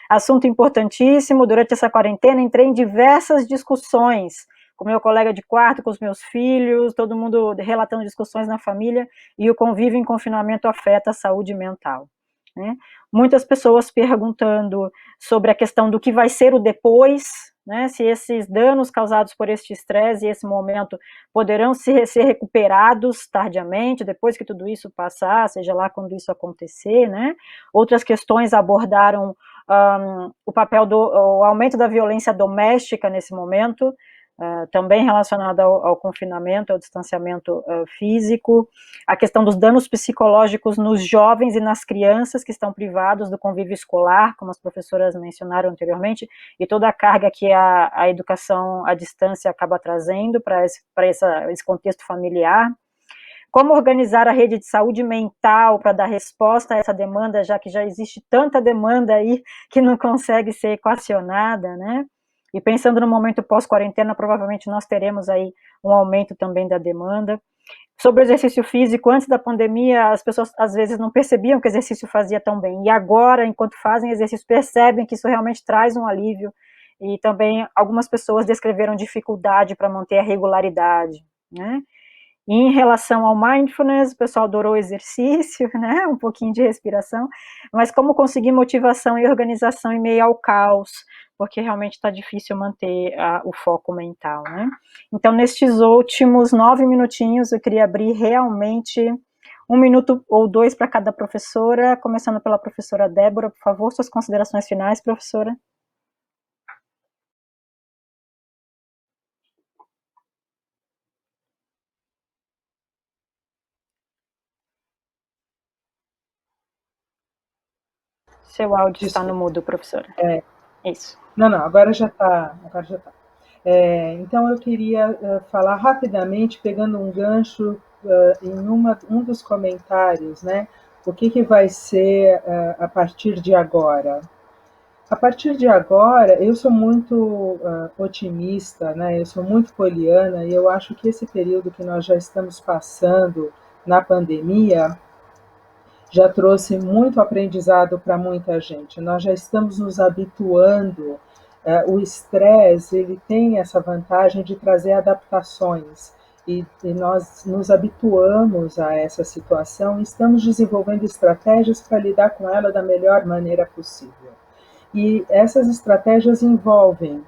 Assunto importantíssimo, durante essa quarentena entrei em diversas discussões, com meu colega de quarto, com os meus filhos, todo mundo relatando discussões na família, e o convívio em confinamento afeta a saúde mental, né? Muitas pessoas perguntando sobre a questão do que vai ser o depois, né, se esses danos causados por este estresse e esse momento poderão ser recuperados tardiamente, depois que tudo isso passar, seja lá quando isso acontecer, né? Outras questões abordaram o papel o aumento da violência doméstica nesse momento, também relacionado ao confinamento, ao distanciamento físico, a questão dos danos psicológicos nos jovens e nas crianças que estão privados do convívio escolar, como as professoras mencionaram anteriormente, e toda a carga que a educação à distância acaba trazendo para esse contexto familiar. Como organizar a rede de saúde mental para dar resposta a essa demanda, já que já existe tanta demanda aí que não consegue ser equacionada, né? E pensando no momento pós-quarentena, provavelmente nós teremos aí um aumento também da demanda. Sobre o exercício físico, antes da pandemia, as pessoas às vezes não percebiam que o exercício fazia tão bem. E agora, enquanto fazem exercício, percebem que isso realmente traz um alívio. E também algumas pessoas descreveram dificuldade para manter a regularidade, né? E em relação ao mindfulness, o pessoal adorou o exercício, né, um pouquinho de respiração, mas como conseguir motivação e organização em meio ao caos, porque realmente está difícil manter o foco mental, né. Então, nestes últimos 9 minutinhos, eu queria abrir realmente 1 minuto ou 2 para cada professora, começando pela professora Débora, por favor, suas considerações finais, professora. Seu áudio está no mudo, professora. Isso. Não, agora já está. Então, eu queria falar rapidamente, pegando um gancho em um dos comentários, né? O que vai ser a partir de agora? A partir de agora, eu sou muito otimista, né? Eu sou muito poliana e eu acho que esse período que nós já estamos passando na pandemia já trouxe muito aprendizado para muita gente. Nós já estamos nos habituando. O estresse, ele tem essa vantagem de trazer adaptações. E nós nos habituamos a essa situação e estamos desenvolvendo estratégias para lidar com ela da melhor maneira possível. E essas estratégias envolvem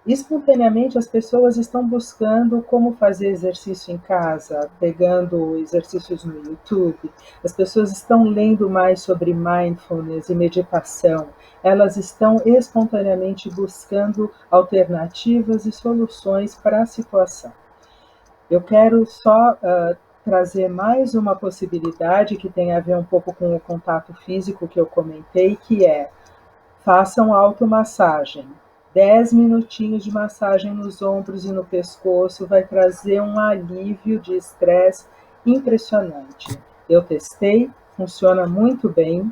espontaneamente as pessoas estão buscando como fazer exercício em casa, pegando exercícios no YouTube. As pessoas estão lendo mais sobre mindfulness e meditação. Elas estão espontaneamente buscando alternativas e soluções para a situação. Eu quero só trazer mais uma possibilidade que tem a ver um pouco com o contato físico que eu comentei, que é façam automassagem. 10 minutinhos de massagem nos ombros e no pescoço vai trazer um alívio de estresse impressionante. Eu testei, funciona muito bem,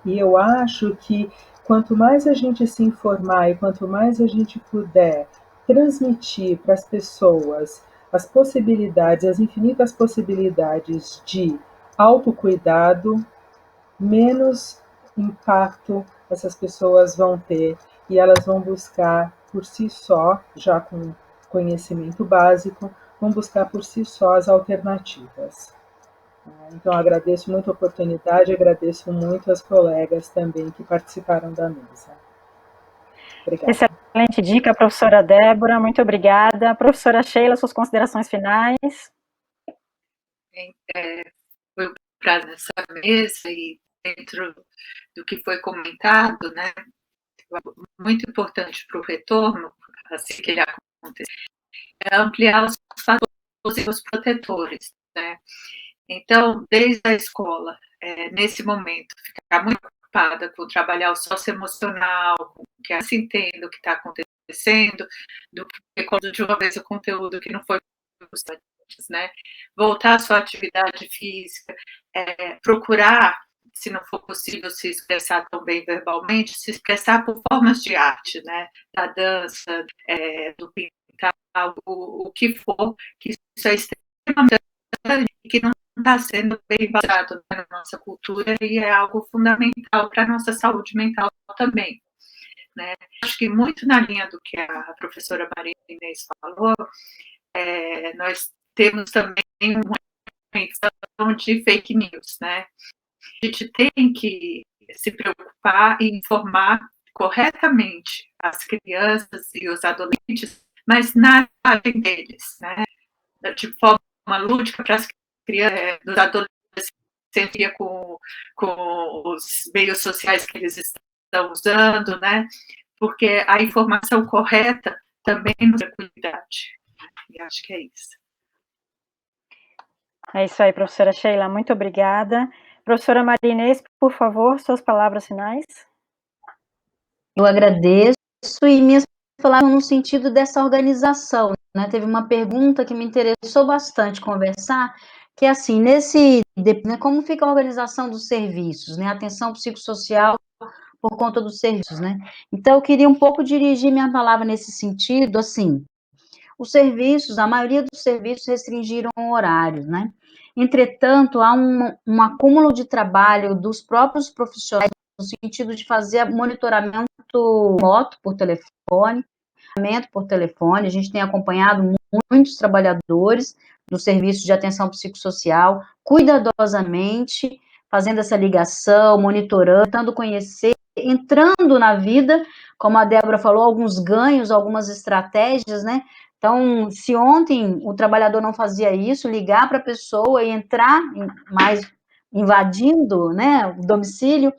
e eu acho que quanto mais a gente se informar e quanto mais a gente puder transmitir para as pessoas as possibilidades, as infinitas possibilidades de autocuidado, menos impacto essas pessoas vão ter e elas vão buscar por si só, já com conhecimento básico, vão buscar por si só as alternativas. Então, agradeço muito a oportunidade, agradeço muito as colegas também que participaram da mesa. Obrigada. Excelente dica, professora Débora, muito obrigada. Professora Sheila, suas considerações finais. Foi um prazer nessa mesa e dentro do que foi comentado, né, muito importante para o retorno, assim que ele acontecer, é ampliar os fatores e os protetores, né? Então, desde a escola, nesse momento, ficar muito preocupada com trabalhar o socioemocional, com que ela se entenda o que está acontecendo, do que de uma vez o conteúdo que não foi antes, né? Voltar à sua atividade física, procurar, se não for possível se expressar tão bem verbalmente, se expressar por formas de arte, né? Da dança, do pintar, o que for, que isso é extremamente importante e que não está sendo bem valorizado na nossa cultura e é algo fundamental para a nossa saúde mental também. Né? Acho que muito na linha do que a professora Maria Inês falou, nós temos também uma questão de fake news, né? A gente tem que se preocupar e informar corretamente as crianças e os adolescentes, mas na linguagem deles, né? De forma lúdica para as crianças, dos adolescentes com os meios sociais que eles estão está usando, né? Porque a informação correta também nos dá tranquilidade. E acho que é isso. É isso aí, professora Sheila, muito obrigada. Professora Maria Inês, por favor, suas palavras finais. Eu agradeço, e minhas palavras no sentido dessa organização, né? Teve uma pergunta que me interessou bastante conversar, que é assim, né, como fica a organização dos serviços, né? Atenção psicossocial por conta dos serviços, né? Então, eu queria um pouco dirigir minha palavra nesse sentido, assim, os serviços, a maioria dos serviços restringiram horários, né? Entretanto, há um acúmulo de trabalho dos próprios profissionais no sentido de fazer monitoramento remoto por telefone, a gente tem acompanhado muitos trabalhadores do serviço de atenção psicossocial, cuidadosamente, fazendo essa ligação, monitorando, tentando conhecer, entrando na vida, como a Débora falou, alguns ganhos, algumas estratégias, né? Então, se ontem o trabalhador não fazia isso, ligar para a pessoa e entrar mais invadindo, né, o domicílio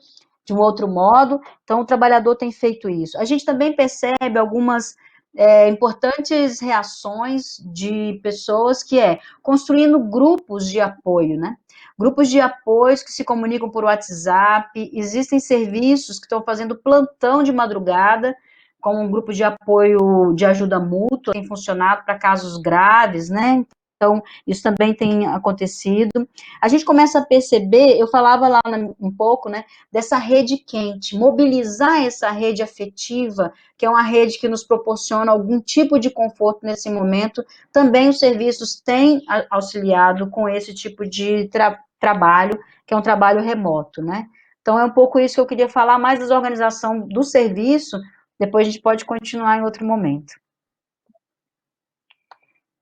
de um outro modo, então o trabalhador tem feito isso. A gente também percebe algumas importantes reações de pessoas que construindo grupos de apoio, né? Grupos de apoio que se comunicam por WhatsApp, existem serviços que estão fazendo plantão de madrugada, como um grupo de apoio de ajuda mútua, tem funcionado para casos graves, né? Então, isso também tem acontecido. A gente começa a perceber, eu falava lá um pouco, né, dessa rede quente, mobilizar essa rede afetiva, que é uma rede que nos proporciona algum tipo de conforto nesse momento. Também os serviços têm auxiliado com esse tipo de trabalho, que é um trabalho remoto, né? Então, é um pouco isso que eu queria falar, mais da organização do serviço, depois a gente pode continuar em outro momento.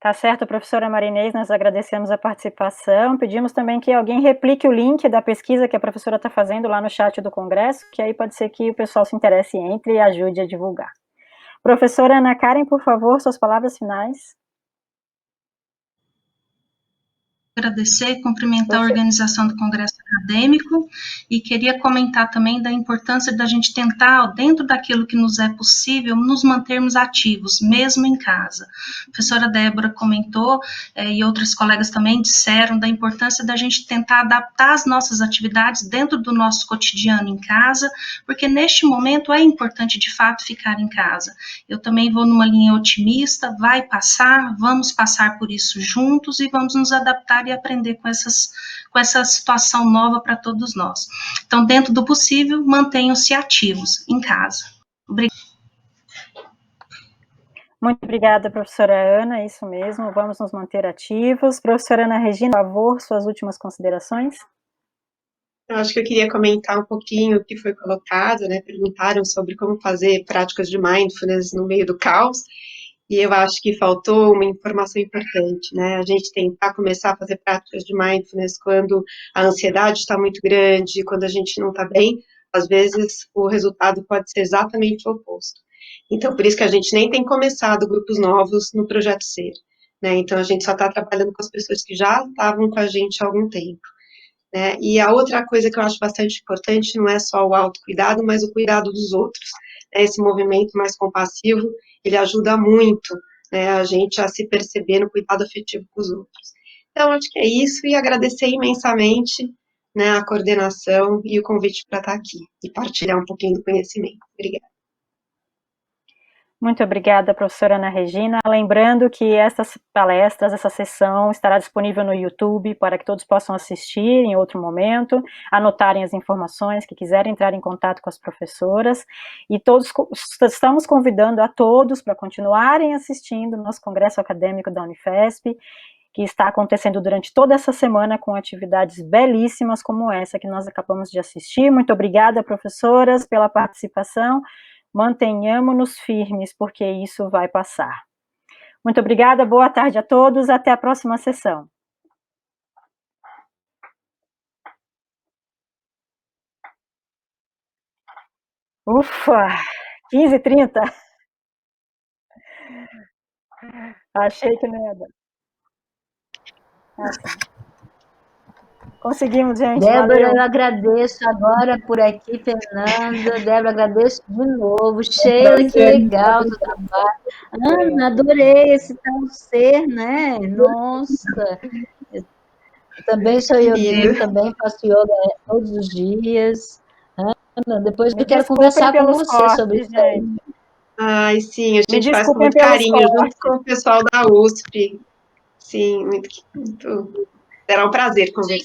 Tá certo, professora Maria Inês, nós agradecemos a participação, pedimos também que alguém replique o link da pesquisa que a professora está fazendo lá no chat do Congresso, que aí pode ser que o pessoal se interesse, entre e ajude a divulgar. Professora Ana Karen, por favor, suas palavras finais. Agradecer, cumprimentar a organização do Congresso Acadêmico e queria comentar também da importância da gente tentar, dentro daquilo que nos é possível, nos mantermos ativos, mesmo em casa. A professora Débora comentou, e outros colegas também disseram, da importância da gente tentar adaptar as nossas atividades dentro do nosso cotidiano em casa, porque neste momento é importante, de fato, ficar em casa. Eu também vou numa linha otimista, vai passar, vamos passar por isso juntos e vamos nos adaptar e aprender com essa situação nova para todos nós. Então, dentro do possível, mantenham-se ativos em casa. Obrigada. Muito obrigada, professora Ana, é isso mesmo, vamos nos manter ativos. Professora Ana Regina, por favor, suas últimas considerações. Eu acho que eu queria comentar um pouquinho o que foi colocado, né? Perguntaram sobre como fazer práticas de mindfulness no meio do caos. E eu acho que faltou uma informação importante, né? A gente tentar começar a fazer práticas de mindfulness quando a ansiedade está muito grande, quando a gente não está bem, às vezes o resultado pode ser exatamente o oposto. Então, por isso que a gente nem tem começado grupos novos no Projeto Ser, né? Então, a gente só está trabalhando com as pessoas que já estavam com a gente há algum tempo, né? E a outra coisa que eu acho bastante importante não é só o autocuidado, mas o cuidado dos outros. Esse movimento mais compassivo, ele ajuda muito, né, a gente a se perceber no cuidado afetivo com os outros. Então, acho que é isso, e agradecer imensamente, né, a coordenação e o convite para estar aqui e partilhar um pouquinho do conhecimento. Obrigada. Muito obrigada, professora Ana Regina. Lembrando que essas palestras, essa sessão estará disponível no YouTube para que todos possam assistir em outro momento, anotarem as informações, que quiserem entrar em contato com as professoras. E todos estamos convidando a todos para continuarem assistindo o nosso Congresso Acadêmico da Unifesp, que está acontecendo durante toda essa semana com atividades belíssimas como essa que nós acabamos de assistir. Muito obrigada, professoras, pela participação. Mantenhamos-nos firmes, porque isso vai passar. Muito obrigada, boa tarde a todos, até a próxima sessão. Ufa, 15h30. Achei que não ia dar. Conseguimos, gente. Débora, Valeu. eu agradeço agora por aqui, Fernanda. Débora, agradeço de novo. Sheila, que legal o seu trabalho. Ana, adorei esse tal ser, né? Nossa, eu também sou yogini, também faço yoga todos os dias. Ana, depois eu quero conversar com você sobre isso aí. Gente. Ai, sim, a Me gente faz com desculpem muito pelos carinho, junto cortes. com o pessoal da USP. Sim, será um prazer conversar.